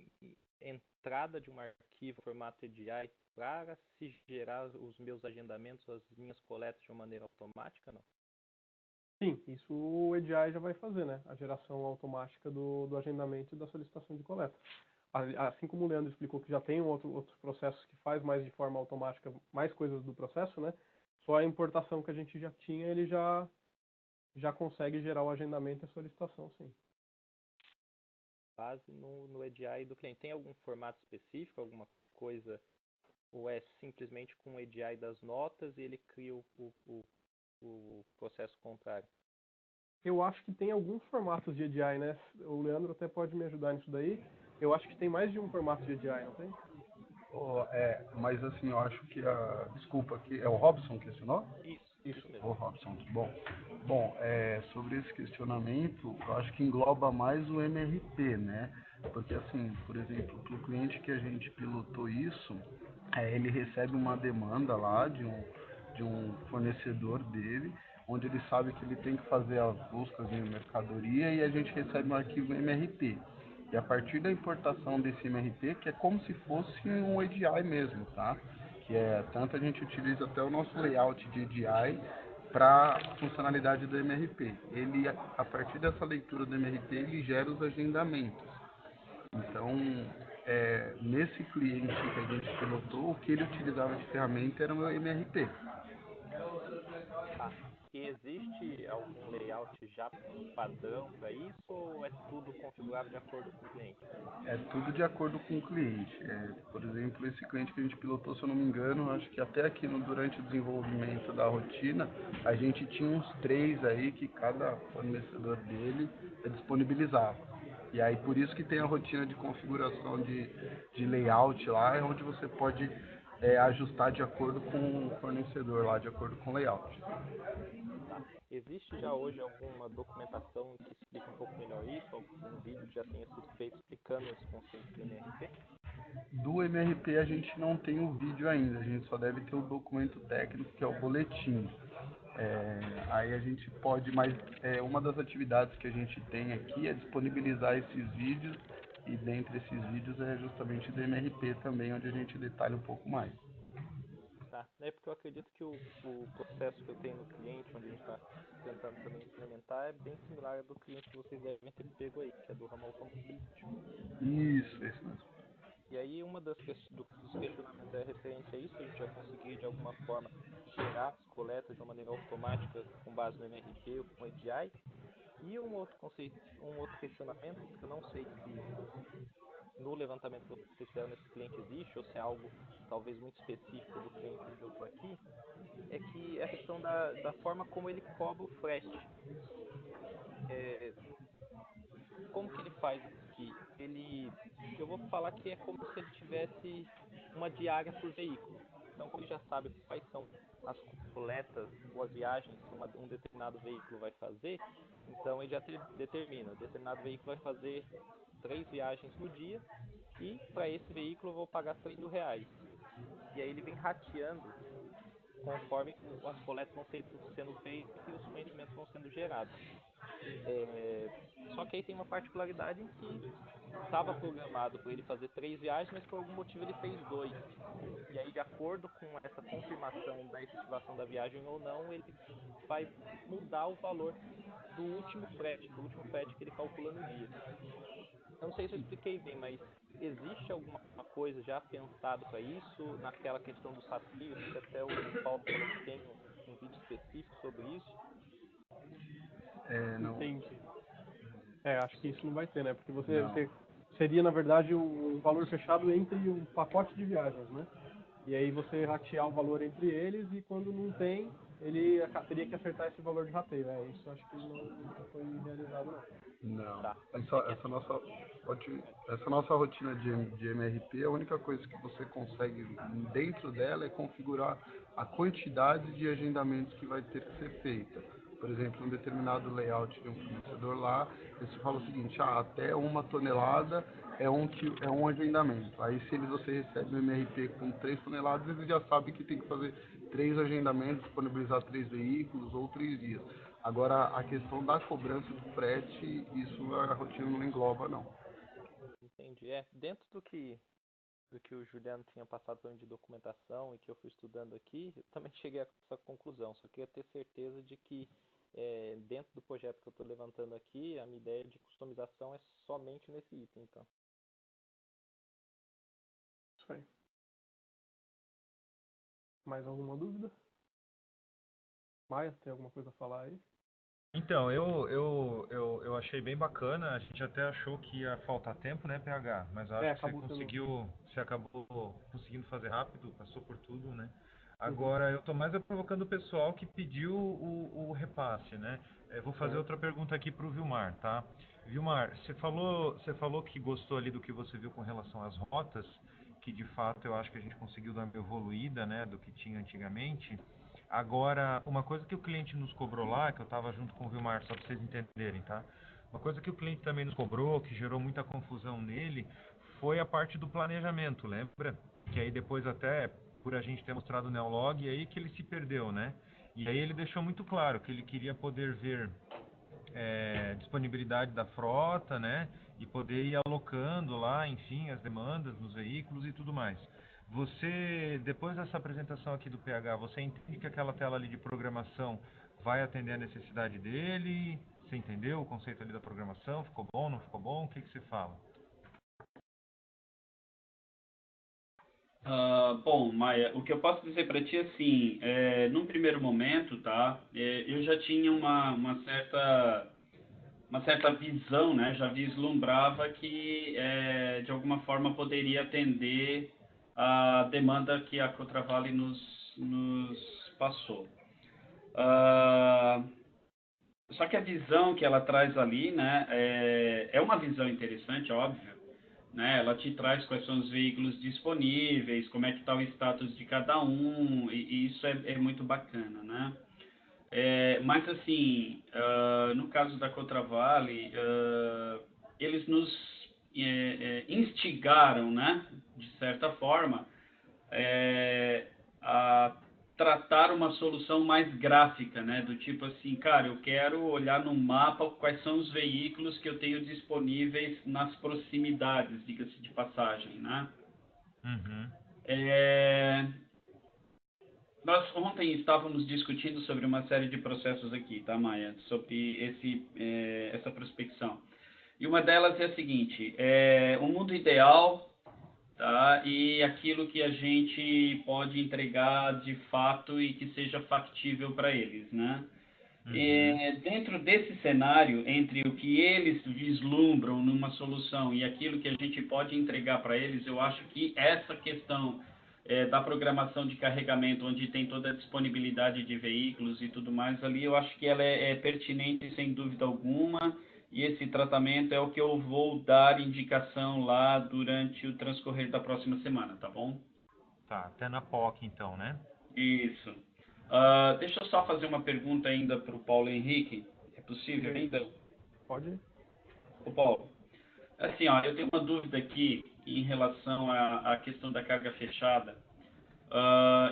entrada de um arquivo formato EDI para se gerar os meus agendamentos, as minhas coletas de uma maneira automática, não? Sim, isso o EDI já vai fazer, né? A geração automática do agendamento e da solicitação de coleta. Assim como o Leandro explicou que já tem outros processos que faz mais de forma automática mais coisas do processo, né? Só a importação que a gente já tinha, ele já consegue gerar o agendamento e a solicitação, sim. Base no EDI do cliente. Tem algum formato específico, alguma coisa, ou é simplesmente com o EDI das notas e ele cria o processo contrário? Eu acho que tem alguns formatos de EDI, né? O Leandro até pode me ajudar nisso daí. Eu acho que tem mais de um formato de EDI, não tem? Mas assim, eu acho que desculpa, que é o Robson que questionou? Isso mesmo. O Robson, bom, sobre esse questionamento, eu acho que engloba mais o MRP, né? Porque assim, por exemplo, para o cliente que a gente pilotou isso, ele recebe uma demanda lá de um fornecedor dele, onde ele sabe que ele tem que fazer as buscas em mercadoria e a gente recebe um arquivo MRP. E a partir da importação desse MRP, que é como se fosse um EDI mesmo, tá? Que tanto a gente utiliza até o nosso layout de EDI para funcionalidade do MRP. Ele, a partir dessa leitura do MRP, ele gera os agendamentos. Então, nesse cliente que a gente pilotou, o que ele utilizava de ferramenta era o MRP. Tá. E existe algum layout já padrão para isso ou é tudo configurado de acordo com o cliente? É tudo de acordo com o cliente. Por exemplo, esse cliente que a gente pilotou, se eu não me engano, acho que até aqui durante o desenvolvimento da rotina, a gente tinha uns 3 aí que cada fornecedor dele disponibilizava. E aí por isso que tem a rotina de configuração de layout lá, é onde você pode ajustar de acordo com o fornecedor lá, de acordo com o layout. Tá. Existe já hoje alguma documentação que explica um pouco melhor isso? Algum vídeo que já tenha sido feito explicando esse conceito do MRP? Do MRP a gente não tem o vídeo ainda, a gente só deve ter o documento técnico, que é o boletim. Aí a gente pode, mas uma das atividades que a gente tem aqui é disponibilizar esses vídeos, e dentre esses vídeos é justamente do MRP também, onde a gente detalha um pouco mais. Tá. É porque eu acredito que o processo que eu tenho no cliente, onde a gente está tentando também implementar, é bem similar ao do cliente que vocês devem ter pego aí, que é do ramo automobilístico. Isso mesmo. E aí uma dos questionamentos é referente a isso, a gente já conseguir de alguma forma gerar as coletas de uma maneira automática com base no MRP ou com EDI. E um outro conceito, um outro questionamento, que eu não sei se no levantamento que vocês fizeram nesse cliente existe, ou se é algo talvez muito específico do cliente que eu estou aqui, é que é a questão da forma como ele cobra o frete. Como que ele faz aqui? Eu vou falar que é como se ele tivesse uma diária por veículo. Então, como ele já sabe quais são as coletas ou as viagens que um determinado veículo vai fazer, então ele já determina, determinado veículo vai fazer 3 viagens no dia e para esse veículo eu vou pagar R$ 3.000. E aí ele vem rateando conforme as coletas vão sendo feitas e os conhecimentos vão sendo gerados. Só que aí tem uma particularidade em que estava programado para ele fazer 3 viagens, mas por algum motivo ele fez 2. E aí, de acordo com essa confirmação da efetivação da viagem ou não, ele vai mudar o valor do último frete que ele calcula no dia. Eu não sei se eu expliquei bem, mas existe alguma coisa já pensado para isso, naquela questão dos rastreios, que até o Paulo falou que tem um vídeo específico sobre isso? Não. Entendi. Acho que isso não vai ter, né? Porque Não. seria, na verdade, um valor fechado entre um pacote de viagens, né? E aí você ratear o valor entre eles e quando não tem, ele teria que acertar esse valor de rateio. Isso acho que nunca foi realizado, não. Não. Tá. Essa nossa rotina de MRP, a única coisa que você consegue dentro dela é configurar a quantidade de agendamentos que vai ter que ser feita. Por exemplo, um determinado layout de um fornecedor lá, você fala o seguinte, até 1 tonelada é um agendamento. Aí se você recebe um MRP com 3 toneladas, ele já sabe que tem que fazer 3 agendamentos, disponibilizar 3 veículos ou 3 dias. Agora, a questão da cobrança do frete, isso a rotina não engloba, não. Entendi. Dentro do que o Juliano tinha passado para mim de documentação e que eu fui estudando aqui, eu também cheguei a essa conclusão. Só queria ter certeza de que dentro do projeto que eu estou levantando aqui, a minha ideia de customização é somente nesse item, então. Isso aí. Mais alguma dúvida? Maia, tem alguma coisa a falar aí? Então, eu achei bem bacana, a gente até achou que ia faltar tempo, né, PH? Mas acho que você acabou conseguindo fazer rápido, passou por tudo, né? Agora, eu tô mais provocando o pessoal que pediu o repasse, né? Eu vou fazer outra pergunta aqui pro Vilmar, tá? Vilmar, você falou que gostou ali do que você viu com relação às rotas, que de fato eu acho que a gente conseguiu dar uma evoluída, né, do que tinha antigamente. Agora, uma coisa que o cliente nos cobrou lá, que eu estava junto com o Vilmar, só para vocês entenderem, tá? Uma coisa que o cliente também nos cobrou, que gerou muita confusão nele, foi a parte do planejamento, lembra? Que aí depois até, por a gente ter mostrado o Neolog, aí que ele se perdeu, né? E aí ele deixou muito claro que ele queria poder ver disponibilidade da frota, né? E poder ir alocando lá, enfim, as demandas nos veículos e tudo mais. Você, depois dessa apresentação aqui do PH, você entende que aquela tela ali de programação vai atender a necessidade dele? Você entendeu o conceito ali da programação? Ficou bom, não ficou bom? O que você fala? Bom, Maia, o que eu posso dizer para ti é assim, num primeiro momento, tá? Eu já tinha uma certa visão, né? Já vislumbrava que de alguma forma poderia atender a demanda que a Cotravale nos passou. Só que a visão que ela traz ali, né, é uma visão interessante, óbvio, né? Ela te traz quais são os veículos disponíveis, como é que está o status de cada um, e isso é muito bacana, né? Mas assim, no caso da Cotravale, eles nos instigaram, né, de certa forma, a tratar uma solução mais gráfica, né, do tipo assim, cara, eu quero olhar no mapa quais são os veículos que eu tenho disponíveis nas proximidades, diga-se de passagem, né? Uhum. Nós ontem estávamos discutindo sobre uma série de processos aqui, tá, Maia? Sobre essa prospecção. E uma delas é a seguinte, o mundo ideal, tá? E aquilo que a gente pode entregar de fato e que seja factível para eles, né? Dentro desse cenário, entre o que eles vislumbram numa solução e aquilo que a gente pode entregar para eles, eu acho que essa questão da programação de carregamento, onde tem toda a disponibilidade de veículos e tudo mais ali, eu acho que ela é pertinente sem dúvida alguma, e esse tratamento é o que eu vou dar indicação lá durante o transcorrer da próxima semana, tá bom? Tá, até na POC então, né? Isso. Deixa eu só fazer uma pergunta ainda para o Paulo Henrique. É possível ainda? Pode. Ô Paulo, assim, ó, eu tenho uma dúvida aqui em relação à questão da carga fechada.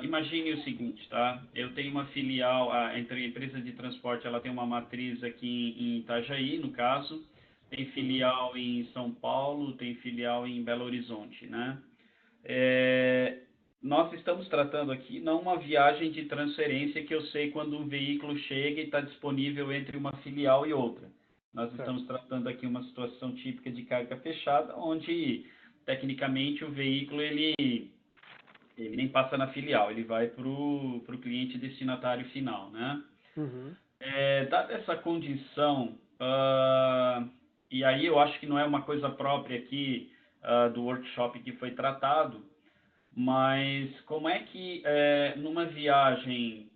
Imagine o seguinte, tá? Eu tenho uma filial, entre a empresa de transporte, ela tem uma matriz aqui em Itajaí, no caso, tem filial em São Paulo, tem filial em Belo Horizonte, né? Nós estamos tratando aqui não uma viagem de transferência que eu sei quando um veículo chega e está disponível entre uma filial e outra. Nós estamos tratando aqui uma situação típica de carga fechada, onde tecnicamente o veículo ele nem passa na filial, ele vai para o cliente destinatário final, né? Uhum. Dada essa condição, e aí eu acho que não é uma coisa própria aqui do workshop que foi tratado, mas como é que numa viagem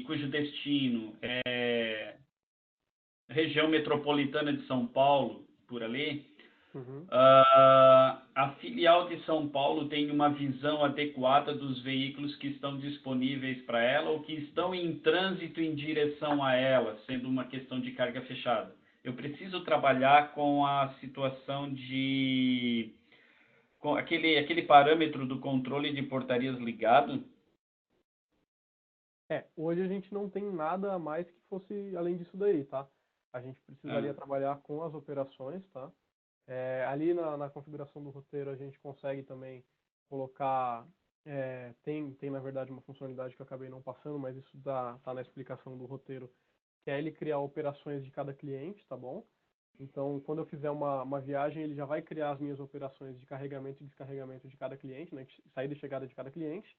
cujo destino é região metropolitana de São Paulo, por ali, Uhum. a filial de São Paulo tem uma visão adequada dos veículos que estão disponíveis para ela ou que estão em trânsito em direção a ela, sendo uma questão de carga fechada. Eu preciso trabalhar com a situação com aquele parâmetro do controle de portarias ligado. Hoje a gente não tem nada a mais que fosse além disso daí, tá? A gente precisaria trabalhar com as operações, tá? Ali na configuração do roteiro a gente consegue também colocar, tem na verdade uma funcionalidade que eu acabei não passando, mas isso tá na explicação do roteiro, que é ele criar operações de cada cliente, tá bom? Então, quando eu fizer uma viagem, ele já vai criar as minhas operações de carregamento e descarregamento de cada cliente, né? Saída e chegada de cada cliente.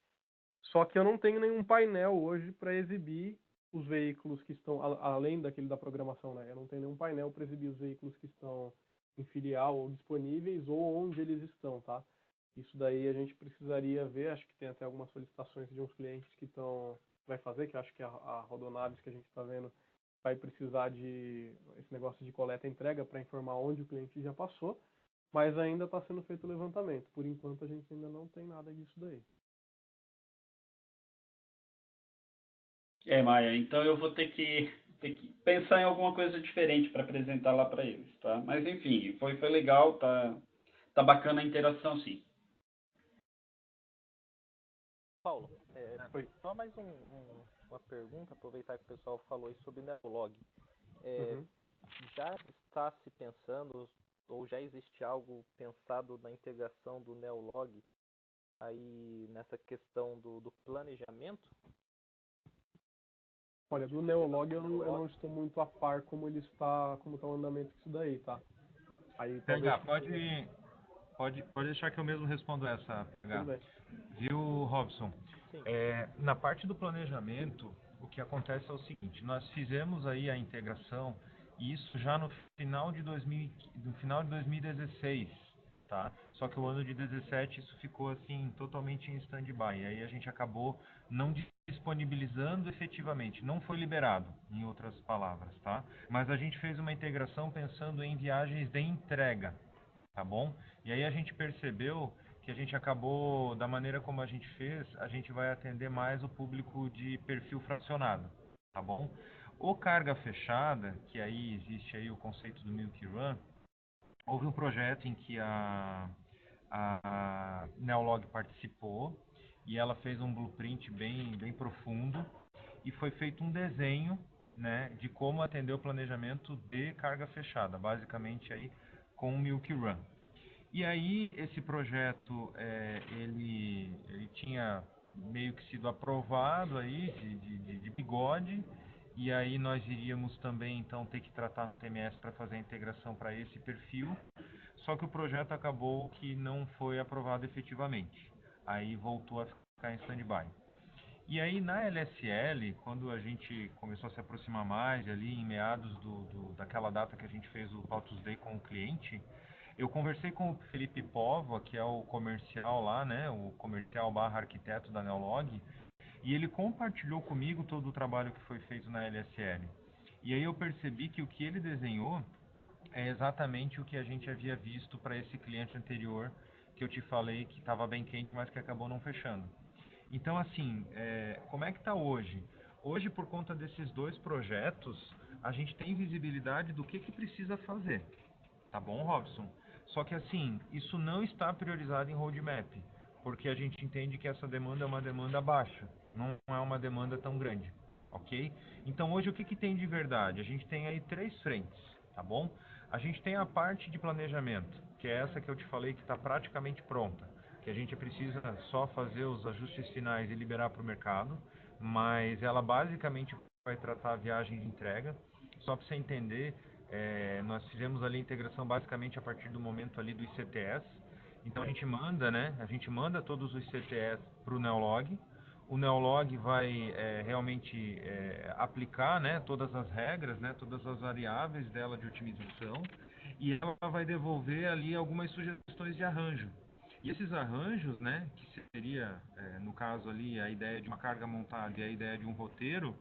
Só que eu não tenho nenhum painel hoje para exibir os veículos que estão, além daquele da programação, né? Eu não tenho nenhum painel para exibir os veículos que estão em filial ou disponíveis ou onde eles estão, tá? Isso daí a gente precisaria ver, acho que tem até algumas solicitações de uns clientes que vai fazer, que eu acho que a Rodonaves que a gente está vendo vai precisar de esse negócio de coleta e entrega para informar onde o cliente já passou, mas ainda está sendo feito o levantamento. Por enquanto a gente ainda não tem nada disso daí. Maia, então eu vou ter que pensar em alguma coisa diferente para apresentar lá para eles, tá? Mas enfim, foi legal, tá bacana a interação, sim. Paulo, só mais uma pergunta, aproveitar que o pessoal falou aí sobre Neolog. Já está se pensando, ou já existe algo pensado na integração do Neolog aí nessa questão do planejamento? Olha, do Neolog eu não estou muito a par como está o andamento disso daí, tá? Aí PH, pode deixar que eu mesmo respondo essa, PH. Tudo bem. Viu, Robson? Sim. Na parte do planejamento, o que acontece é o seguinte, nós fizemos aí a integração, e isso já no final de 2016, tá? Só que o ano de 17 isso ficou assim totalmente em stand-by, aí a gente acabou não disponibilizando efetivamente, não foi liberado, em outras palavras, tá? Mas a gente fez uma integração pensando em viagens de entrega, tá bom? E aí a gente percebeu que a gente acabou, da maneira como a gente fez, a gente vai atender mais o público de perfil fracionado, tá bom? O carga fechada, que aí existe aí o conceito do Milk Run, houve um projeto em que a Neolog participou e ela fez um blueprint bem profundo e foi feito um desenho, né, de como atender o planejamento de carga fechada, basicamente aí com o Milk Run. E aí esse projeto ele tinha meio que sido aprovado aí de bigode, e aí nós iríamos também então ter que tratar no TMS para fazer a integração para esse perfil, só que o projeto acabou que não foi aprovado efetivamente, aí voltou a ficar em stand-by. E aí na LSL, quando a gente começou a se aproximar mais ali em meados daquela data que a gente fez o Pautos Day com o cliente, eu conversei com o Felipe Póvoa, que é o comercial lá, né, o comercial / arquiteto da Neolog, e ele compartilhou comigo todo o trabalho que foi feito na LSL. E aí eu percebi que o que ele desenhou é exatamente o que a gente havia visto para esse cliente anterior, que eu te falei que estava bem quente, mas que acabou não fechando. Então, assim, como é que está hoje? Hoje, por conta desses dois projetos, a gente tem visibilidade do que precisa fazer. Tá bom, Robson? Só que, assim, isso não está priorizado em roadmap, porque a gente entende que essa demanda é uma demanda baixa, não é uma demanda tão grande, ok? Então, hoje, o que tem de verdade? A gente tem aí 3 frentes, tá bom? A gente tem a parte de planejamento, que é essa que eu te falei que está praticamente pronta, que a gente precisa só fazer os ajustes finais e liberar para o mercado, mas ela basicamente vai tratar a viagem de entrega. Só para você entender, nós fizemos ali a integração basicamente a partir do momento ali do ICTS. Então a gente manda, né? A gente manda todos os ICTS para o Neolog. O Neolog vai realmente aplicar, né, todas as regras, né, todas as variáveis dela de otimização, e ela vai devolver ali algumas sugestões de arranjo. E esses arranjos, né, que seria, no caso ali, a ideia de uma carga montada e a ideia de um roteiro,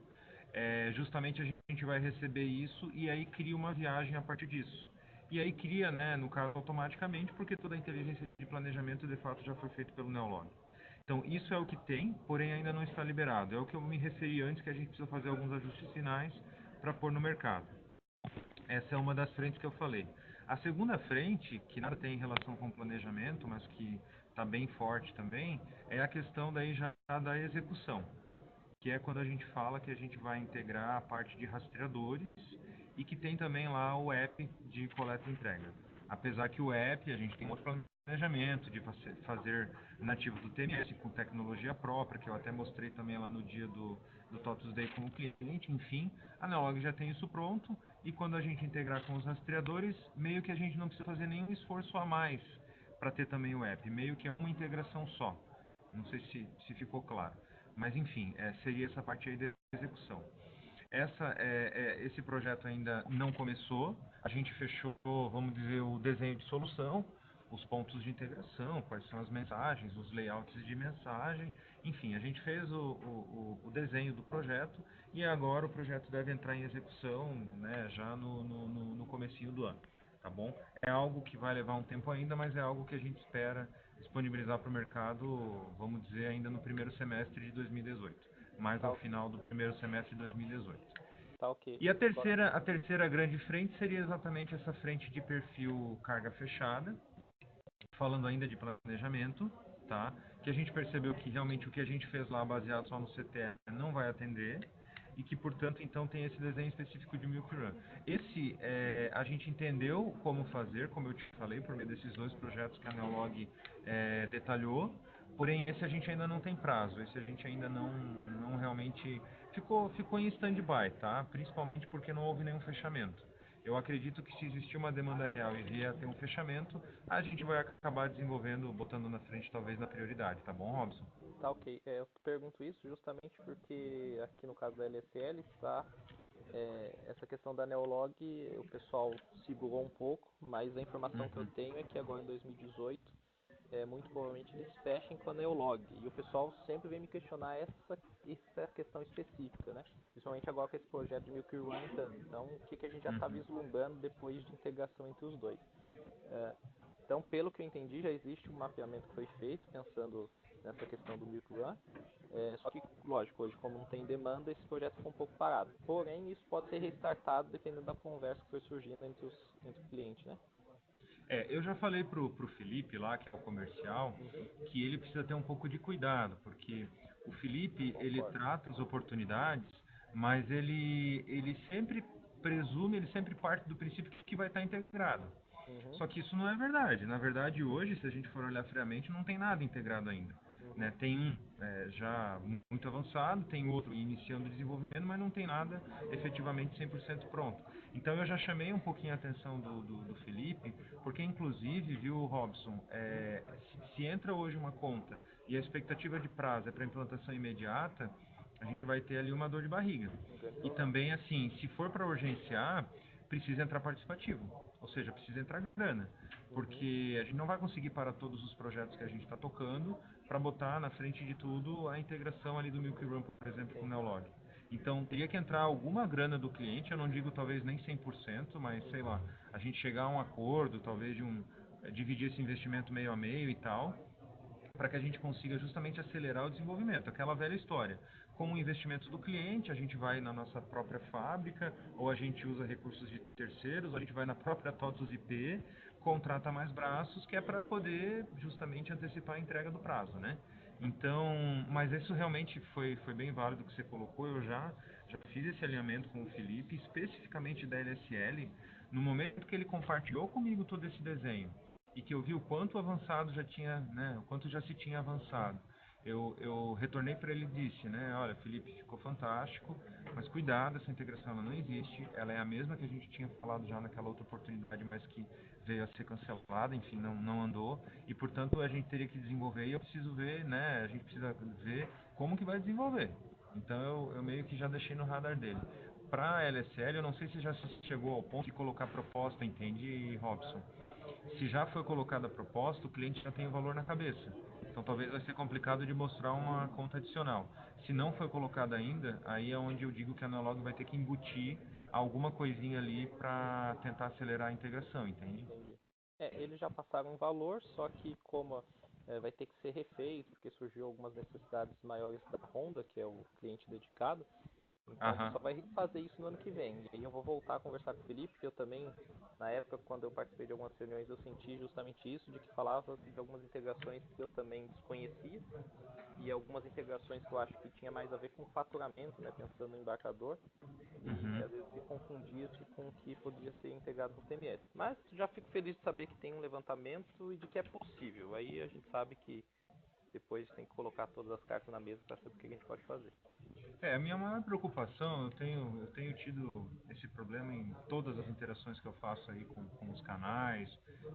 justamente a gente vai receber isso e aí cria uma viagem a partir disso. E aí cria, né, no caso, automaticamente, porque toda a inteligência de planejamento, de fato, já foi feita pelo Neolog. Então, isso é o que tem, porém ainda não está liberado. É o que eu me referi antes, que a gente precisa fazer alguns ajustes finais para pôr no mercado. Essa é uma das frentes que eu falei. A segunda frente, que nada tem em relação com o planejamento, mas que está bem forte também, é a questão daí já da execução, que é quando a gente fala que a gente vai integrar a parte de rastreadores e que tem também lá o app de coleta e entrega. Apesar que o app, a gente tem outro planejamento de fazer nativo do TMS com tecnologia própria, que eu até mostrei também lá no dia do TOTUS Day com o cliente. Enfim, a Neolog já tem isso pronto e quando a gente integrar com os rastreadores, meio que a gente não precisa fazer nenhum esforço a mais para ter também o app, meio que é uma integração só. Não sei se ficou claro. Mas enfim, seria essa parte aí da execução. Esse projeto ainda não começou, a gente fechou, vamos dizer, o desenho de solução, os pontos de integração, quais são as mensagens, os layouts de mensagem, enfim, a gente fez o desenho do projeto e agora o projeto deve entrar em execução, né, já no comecinho do ano, tá bom? É algo que vai levar um tempo ainda, mas é algo que a gente espera disponibilizar para o mercado, vamos dizer, ainda no primeiro semestre de 2018, mais Tá, ao final do primeiro semestre de 2018. tá ok. E a terceira grande frente seria exatamente essa frente de perfil carga fechada, falando ainda de planejamento, tá? Que a gente percebeu que realmente o que a gente fez lá baseado só no CTE não vai atender e que, portanto, então tem esse desenho específico de Milk Run. Esse, a gente entendeu como fazer, como eu te falei, por meio desses dois projetos que a Neolog detalhou, porém esse a gente ainda não tem prazo, esse a gente ainda não realmente ficou em stand-by, tá? Principalmente porque não houve nenhum fechamento. Eu acredito que se existir uma demanda real e vier a ter um fechamento, a gente vai acabar desenvolvendo, botando na frente, talvez na prioridade, tá bom, Robson? Tá ok. Eu pergunto isso justamente porque aqui no caso da LSL está essa questão da Neolog, o pessoal segurou um pouco, mas a informação que eu Uhum, tenho é que agora em 2018, muito provavelmente eles fechem com a Neolog. E o pessoal sempre vem me questionar essa questão específica, né? Principalmente agora com esse projeto de Milk Run entrando. Então, o que a gente já está uhum. vislumbrando depois de integração entre os dois? É, então, pelo que eu entendi, já existe um mapeamento que foi feito pensando nessa questão do Milk Run. Só que, lógico, hoje como não tem demanda, esse projeto ficou um pouco parado. Porém, isso pode ser restartado dependendo da conversa que foi surgindo entre o cliente, né? Eu já falei pro Felipe lá, que é o comercial, Uhum, que ele precisa ter um pouco de cuidado, porque o Felipe, ele concordo. trata as oportunidades, mas ele sempre presume, ele sempre parte do princípio que vai estar integrado. Uhum, Só que isso não é verdade. Na verdade, hoje, se a gente for olhar friamente, não tem nada integrado ainda. Né? uhum, Tem um já muito avançado, tem outro iniciando o desenvolvimento, mas não tem nada efetivamente 100% pronto. Então eu já chamei um pouquinho a atenção do Felipe, porque inclusive, viu, Robson, se entra hoje uma conta e a expectativa de prazo é para implantação imediata, a gente vai ter ali uma dor de barriga. um grande E problema. também, assim, se for para urgenciar, precisa entrar participativo, ou seja, precisa entrar grana, Uhum, porque a gente não vai conseguir parar todos os projetos que a gente está tocando para botar na frente de tudo a integração ali do Milk Run, por exemplo, com o sim. Neolog. Então, teria que entrar alguma grana do cliente, eu não digo talvez nem 100%, mas sei Uhum, lá, a gente chegar a um acordo, talvez dividir esse investimento meio a meio e tal, para que a gente consiga justamente acelerar o desenvolvimento. Aquela velha história. Com o investimento do cliente, a gente vai na nossa própria fábrica, ou a gente usa recursos de terceiros, ou a gente vai na própria TOTUS IP, contrata mais braços, que é para poder justamente antecipar a entrega do prazo, né? Então, mas isso realmente foi bem válido que você colocou. Eu já fiz esse alinhamento com o Felipe, especificamente da LSL, no momento que ele compartilhou comigo todo esse desenho e que eu vi o quanto avançado já tinha, né, o quanto já se tinha avançado. Eu retornei para ele e disse, né, olha, Felipe, ficou fantástico, mas cuidado, essa integração ela não existe, ela é a mesma que a gente tinha falado já naquela outra oportunidade, mas que veio a ser cancelada, enfim, não andou, e portanto a gente teria que desenvolver e eu preciso ver, né, a gente precisa ver como que vai desenvolver. Então eu meio que já deixei no radar dele. Para a LSL, eu não sei se já se chegou ao ponto de colocar proposta, entende, Robson? Se já foi colocada a proposta, o cliente já tem o valor na cabeça. Então talvez vai ser complicado de mostrar uma conta adicional. Se não foi colocada ainda, aí é onde eu digo que a Analog vai ter que embutir alguma coisinha ali para tentar acelerar a integração, entende? Entendi. Eles já passaram um valor, só que como vai ter que ser refeito, porque surgiu algumas necessidades maiores da Honda, que é o cliente dedicado, então Aham. só vai fazer isso no ano que vem. E aí eu vou voltar a conversar com o Felipe, porque eu também, na época, quando eu participei de algumas reuniões, eu senti justamente isso, de que falava de algumas integrações que eu também desconhecia, e algumas integrações que eu acho que tinha mais a ver com faturamento, né, pensando no embarcador, e Uhum. às vezes se confundia isso com o que podia ser integrado no TMS. Mas já fico feliz de saber que tem um levantamento e de que é possível. Aí a gente sabe que depois tem que colocar todas as cartas na mesa para saber o que a gente pode fazer. A minha maior preocupação, eu tenho tido esse problema em todas as interações que eu faço aí com os canais,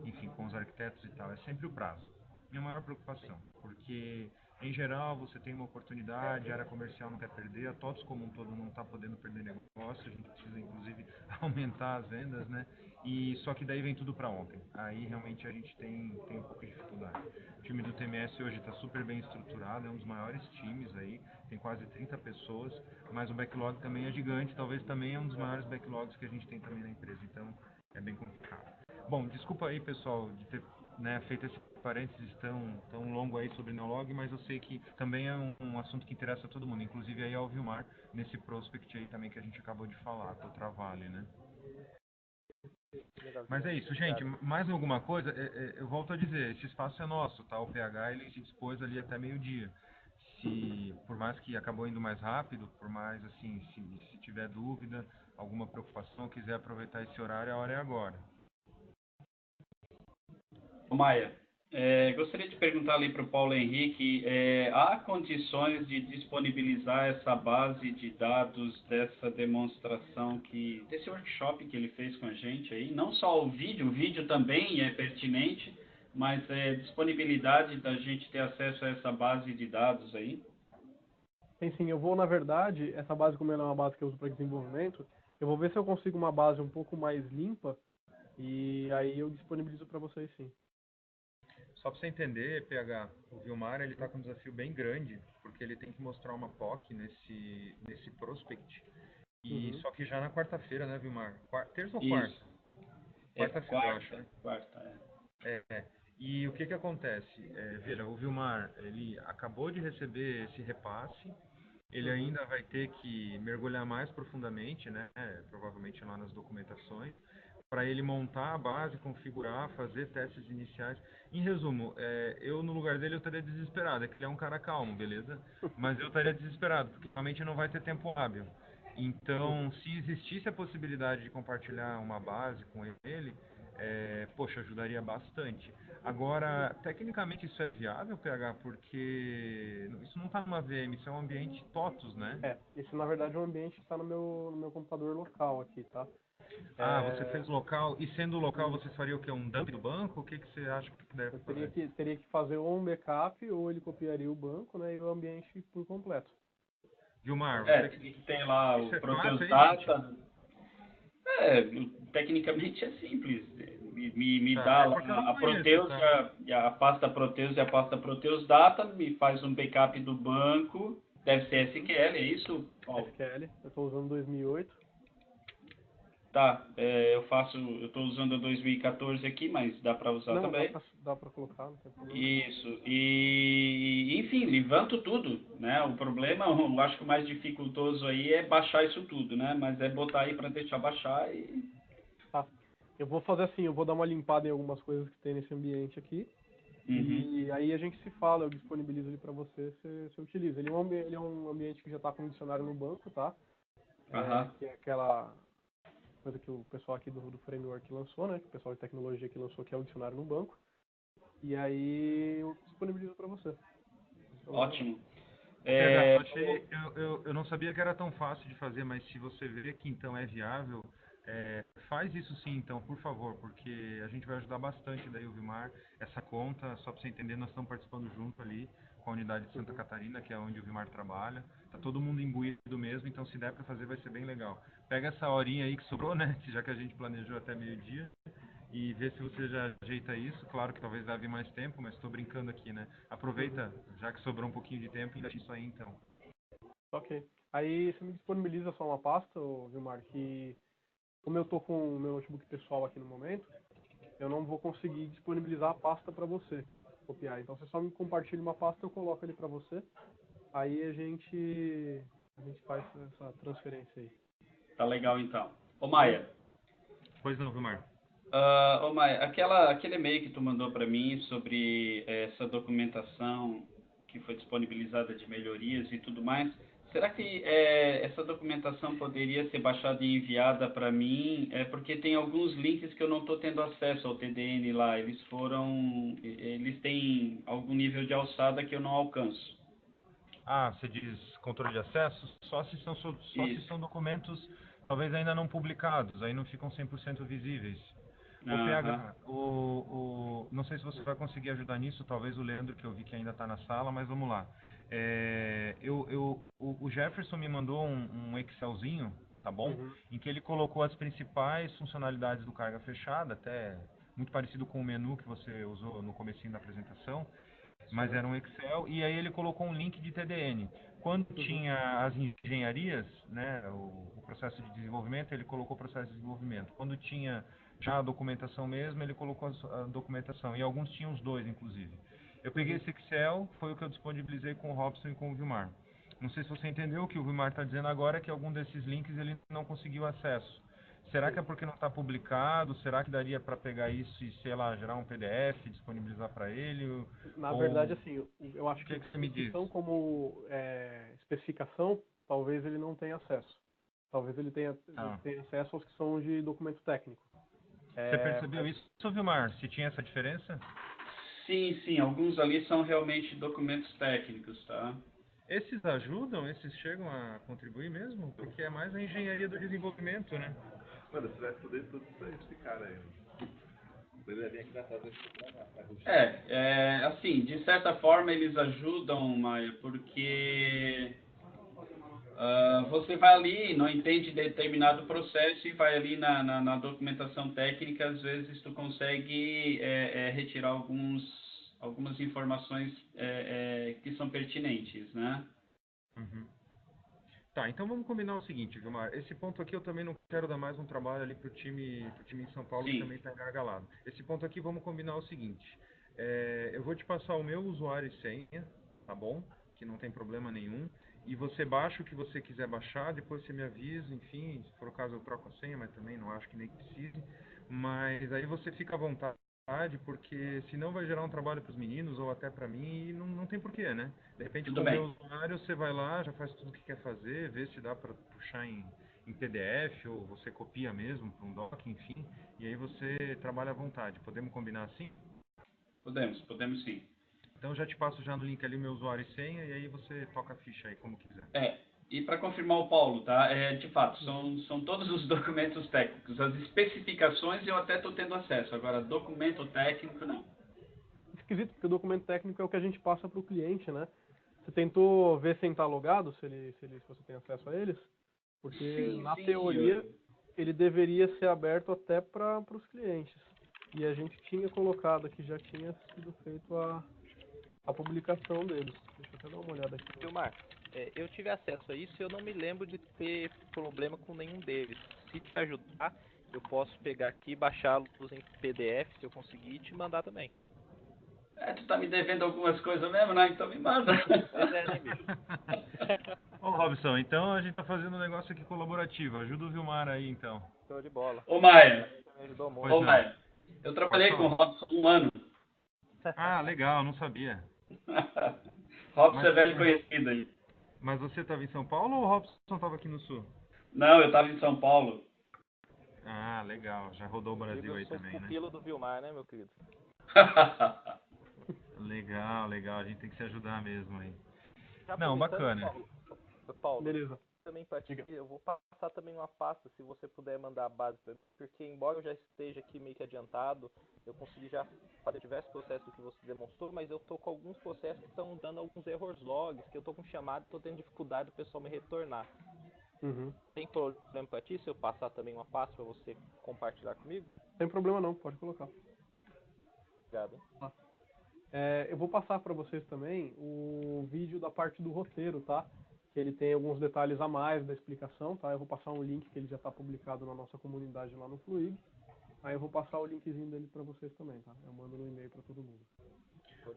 enfim, com os arquitetos e tal, é sempre o prazo. Minha maior preocupação, porque em geral você tem uma oportunidade, a área comercial não quer perder, a TOTS como um todo não está podendo perder negócio, a gente precisa inclusive aumentar as vendas, né? E só que daí vem tudo para ontem. Aí realmente a gente tem um pouco de dificuldade. O time do TMS hoje está super bem estruturado, é um dos maiores times aí, tem quase 30 pessoas, mas o backlog também é gigante, talvez também é um dos maiores backlogs que a gente tem também na empresa, então é bem complicado. Bom, desculpa aí pessoal de ter, né, feito esse parênteses tão longo aí sobre Neolog, mas eu sei que também é um assunto que interessa a todo mundo, inclusive aí ao Vilmar, nesse prospect aí também que a gente acabou de falar, do Travale, né? Legal, Mas é Guilherme. isso, gente. Obrigado. Mais alguma coisa? Eu volto a dizer, esse espaço é nosso, tá? O PH ele se dispôs ali até meio-dia. Se, por mais que acabou indo mais rápido, por mais assim, se tiver dúvida, alguma preocupação, quiser aproveitar esse horário, a hora é agora. Ô, Maia, gostaria de perguntar ali para o Paulo Henrique, há condições de disponibilizar essa base de dados dessa demonstração desse workshop que ele fez com a gente aí, não só o vídeo também é pertinente, mas disponibilidade da gente ter acesso a essa base de dados aí? Tem sim, eu vou, na verdade, essa base, como ela é uma base que eu uso para desenvolvimento, eu vou ver se eu consigo uma base um pouco mais limpa e aí eu disponibilizo para vocês sim. Só para você entender, PH, o Vilmar ele está com um desafio bem grande, porque ele tem que mostrar uma POC nesse prospect. E Uhum. só que já na quarta-feira, né, Vilmar? Terça ou quarta? Isso, é Quarta-feira, eu acho, né? quarta. É. E o que que acontece? Veja, o Vilmar, ele acabou de receber esse repasse, ele Uhum. ainda vai ter que mergulhar mais profundamente, né? Provavelmente lá nas documentações, para ele montar a base, configurar, fazer testes iniciais. Em resumo, eu no lugar dele eu estaria desesperado, é que ele é um cara calmo, beleza? Mas eu estaria desesperado, porque realmente não vai ter tempo hábil. Então, Uhum. se existisse a possibilidade de compartilhar uma base com ele, poxa, ajudaria bastante. Agora, tecnicamente isso é viável, PH? Porque isso não está numa VM, isso é um ambiente TOTUS, né? Esse na verdade é um ambiente que está no meu computador local aqui, tá? Ah, você É, fez local, e sendo local e você faria o quê? Um dump do banco? O que que você acha que deve eu teria fazer? que, teria que fazer ou um backup ou ele copiaria o banco, né, e o ambiente por completo. Gilmar, você... Teria que ter lá Isso o é fácil Proteus aí, gente? Data. Tecnicamente é simples. Me Tá, dá é lá porque eu não a conheço, Proteus tá? e a pasta Proteus e a pasta Proteus Data, me faz um backup do banco, deve ser Uhum. SQL, é isso, Paulo? SQL, eu estou usando 2008. Tá, eu estou usando a 2014 aqui, mas dá para usar Não, também. dá pra colocar, não tem problema. Isso, e enfim, levanto tudo, né? O problema, eu acho que o mais dificultoso aí é baixar isso tudo, né? Mas é botar aí para deixar baixar e... Tá. Eu vou fazer assim, eu vou dar uma limpada em algumas coisas que tem nesse ambiente aqui. Uhum. E aí a gente se fala, eu disponibilizo ele para você, você utiliza. Ele é um ambiente que já está com um dicionário no banco, tá? Aham. Que é aquela coisa que o pessoal aqui do framework lançou, né? Que o pessoal de tecnologia que lançou, que é o dicionário no banco. E aí eu disponibilizo para você. Não tem problema não. Ótimo. Ô, PH, É, eu achei, eu não sabia que era tão fácil de fazer, mas se você vê que então é viável, faz isso sim, então, por favor, porque a gente vai ajudar bastante daí o Vilmar. Essa conta, só para você entender, nós estamos participando junto ali com a unidade de Santa Uhum. Catarina, que é onde o Vilmar trabalha. Tá todo mundo imbuído mesmo, então se der para fazer vai ser bem legal. Pega essa horinha aí que sobrou, né, já que a gente planejou até meio-dia, e ver se você já ajeita isso. Claro que talvez leve mais tempo, mas estou brincando aqui, né? Aproveita, já que sobrou um pouquinho de tempo, e deixa isso aí então. Ok. Aí você me disponibiliza só uma pasta, ô, Vilmar, que como eu tô com o meu notebook pessoal aqui no momento, eu não vou conseguir disponibilizar a pasta para você copiar. Então você só me compartilha uma pasta, eu coloco ele para você. Aí a gente faz essa transferência aí. Tá legal então. Ô Maia, Pois não, Vilmar. ô Maia, aquele e-mail que tu mandou para mim sobre essa documentação que foi disponibilizada de melhorias e tudo mais, será que essa documentação poderia ser baixada e enviada para mim? É porque tem alguns links que eu não estou tendo acesso ao TDN lá. Eles têm algum nível de alçada que eu não alcanço. Ah, você diz controle de acesso? Só se Isso. são documentos talvez ainda não publicados, aí não ficam 100% visíveis. O Aham. PH, não sei se você vai conseguir ajudar nisso, talvez o Leandro, que eu vi que ainda está na sala, mas vamos lá. O Jefferson me mandou um Excelzinho, tá bom? Uhum. Em que ele colocou as principais funcionalidades do carga fechada, até muito parecido com o menu que você usou no comecinho da apresentação, mas era um Excel, e aí ele colocou um link de TDN. Quando Uhum. tinha as engenharias, né, o processo de desenvolvimento, ele colocou o processo de desenvolvimento. Quando tinha já a documentação mesmo, ele colocou a documentação, e alguns tinham os dois, inclusive. Eu peguei Uhum. esse Excel, foi o que eu disponibilizei com o Robson e com o Vilmar. Não sei se você entendeu o que o Vilmar está dizendo agora, é que algum desses links ele não conseguiu acesso. Será que Sim. é porque não está publicado? Será que daria para pegar isso e, sei lá, gerar um PDF, disponibilizar para ele? Na verdade, Ou assim, eu acho o que que você me os que diz? são como especificação, talvez ele não tenha acesso. Talvez ele Tá. tenha acesso aos que são de documento técnico. Você É, percebeu mas isso, Vilmar? Se tinha essa diferença? Sim, sim, alguns ali são realmente documentos técnicos, tá? Esses ajudam? Esses chegam a contribuir mesmo? Porque é mais a engenharia do desenvolvimento, né? Mano, você vai foder tudo isso aí, esse cara aí. Ele é bem aqui na casa pra ruxar. Assim, de certa forma eles ajudam, Maia, porque você vai ali, não entende determinado processo e vai ali na documentação técnica, às vezes tu consegue retirar algumas informações que são pertinentes, né? Uhum. Tá, então vamos combinar o seguinte, Vilmar. Esse ponto aqui eu também não quero dar mais um trabalho ali pro time em São Paulo que Sim, também está engargalado. Esse ponto aqui vamos combinar o seguinte. Eu vou te passar o meu usuário e senha, tá bom? Que não tem problema nenhum. E você baixa o que você quiser baixar, depois você me avisa, enfim, se for o caso eu troco a senha, mas também não acho que nem precise. Mas aí você fica à vontade, porque senão vai gerar um trabalho para os meninos ou até para mim e não tem porquê, né? De repente, tudo com o meu bem. usuário, você vai lá, já faz tudo o que quer fazer, vê se dá para puxar em PDF ou você copia mesmo para um doc, enfim, e aí você trabalha à vontade. Podemos combinar assim? Podemos sim. Então, eu já te passo já no link ali o meu usuário e senha, e aí você toca a ficha aí, como quiser. E para confirmar o Paulo, tá? De fato, uhum. são todos os documentos técnicos. As especificações eu até estou tendo acesso, agora documento técnico não. Esquisito, porque o documento técnico é o que a gente passa para o cliente, né? Você tentou ver sem estar logado, se você tem acesso a eles? Porque, Sim, na sim, teoria, ele deveria ser aberto até para os clientes. E a gente tinha colocado que já tinha sido feito a publicação deles. Deixa eu até dar uma olhada aqui. Vilmar, eu tive acesso a isso e eu não me lembro de ter problema com nenhum deles. Se te ajudar, eu posso pegar aqui, baixá-los em PDF, se eu conseguir, e te mandar também. tu tá me devendo algumas coisas mesmo, né? Então me manda. Pois é, né, bicho? Ô, Robson, então a gente tá fazendo um negócio aqui colaborativo. Ajuda o Vilmar aí, então. Show de bola. Ô Maia, Me ajudou Pois muito. ô não. Maia, eu Pode trabalhei com o falar. Robson 1 ano. Ah, legal, não sabia. Robson Mas, é velho mas, conhecido aí. mas você estava em São Paulo ou o Robson estava aqui no Sul? Não, eu estava em São Paulo. Ah, legal. Já rodou o Digo, Brasil eu aí sou o também, né? pupilo do Vilmar, né, meu querido? Legal, legal. A gente tem que se ajudar mesmo aí. Já Não, aproveitando, bacana. Paulo, Beleza. também para ti, Diga. eu vou passar também uma pasta, se você puder mandar a base pra mim, porque embora eu já esteja aqui meio que adiantado, eu consegui já fazer diversos processos que você demonstrou, mas eu tô com alguns processos que estão dando alguns errors logs, que eu tô com chamada e tô tendo dificuldade do pessoal me retornar. Uhum. Tem problema para ti se eu passar também uma pasta para você compartilhar comigo? Sem problema não, pode colocar. Obrigado. Eu vou passar para vocês também o vídeo da parte do roteiro, tá? Que ele tem alguns detalhes a mais da explicação, tá? Eu vou passar um link que ele já está publicado na nossa comunidade lá no Fluig. Aí eu vou passar o linkzinho dele para vocês também, tá? Eu mando no e-mail para todo mundo.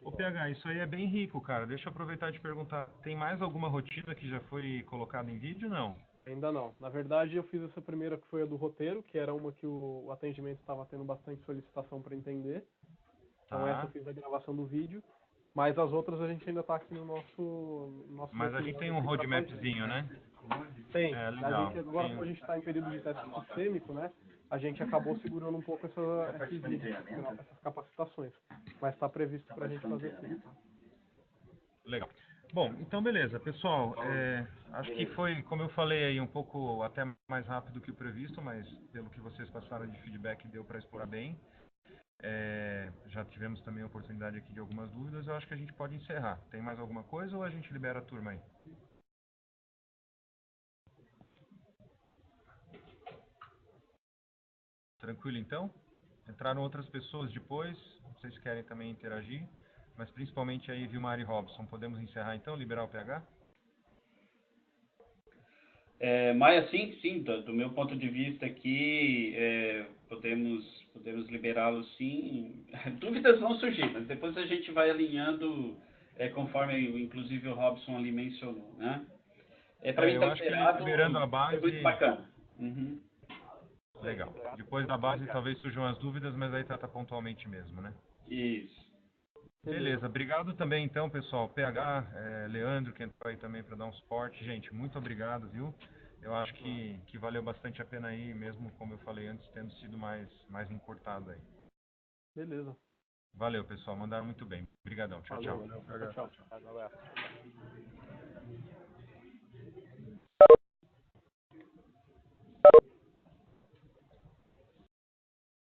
Ô PH, isso aí é bem rico, cara. Deixa eu aproveitar e te perguntar, tem mais alguma rotina que já foi colocada em vídeo, não? Ainda não. Na verdade, eu fiz essa primeira que foi a do roteiro, que era uma que o atendimento estava tendo bastante solicitação para entender. Então essa eu fiz a gravação do vídeo, mas as outras a gente ainda está aqui no nosso Mas a gente tem um roadmapzinho, né? Tem. É, A legal. gente, agora, Tem. como a gente está em período de teste sistêmico, né? A gente acabou segurando um pouco esses vídeos, essas capacitações. Mas está previsto para a gente fazer sim. Legal. Bom, então beleza, pessoal. Acho que foi, como eu falei aí, um pouco até mais rápido que o previsto, mas pelo que vocês passaram de feedback deu para explorar bem. Já tivemos também a oportunidade aqui de algumas dúvidas. Eu acho que a gente pode encerrar. Tem mais alguma coisa ou a gente libera a turma aí? Tranquilo então? Entraram outras pessoas depois, vocês querem também interagir, mas principalmente aí Vilmar e Robson. Podemos encerrar então, liberar o PH? Maia, sim, do meu ponto de vista aqui, podemos liberá-lo sim. Dúvidas vão surgir, mas depois a gente vai alinhando, conforme inclusive o Robson ali mencionou, né? Para mim Eu tá acho que liberado, liberando a é base... muito bacana. Uhum. Legal. Depois da base talvez surjam as dúvidas, mas aí trata pontualmente mesmo, né? Isso. Beleza, obrigado também então, pessoal. PH, Leandro, que entrou aí também para dar um suporte. Gente, muito obrigado, viu? Eu acho que valeu bastante a pena aí, mesmo como eu falei antes, tendo sido mais encurtado aí. Beleza. Valeu, pessoal. Mandaram muito bem. Obrigadão. Tchau, tchau. Valeu. Tchau. Um abraço.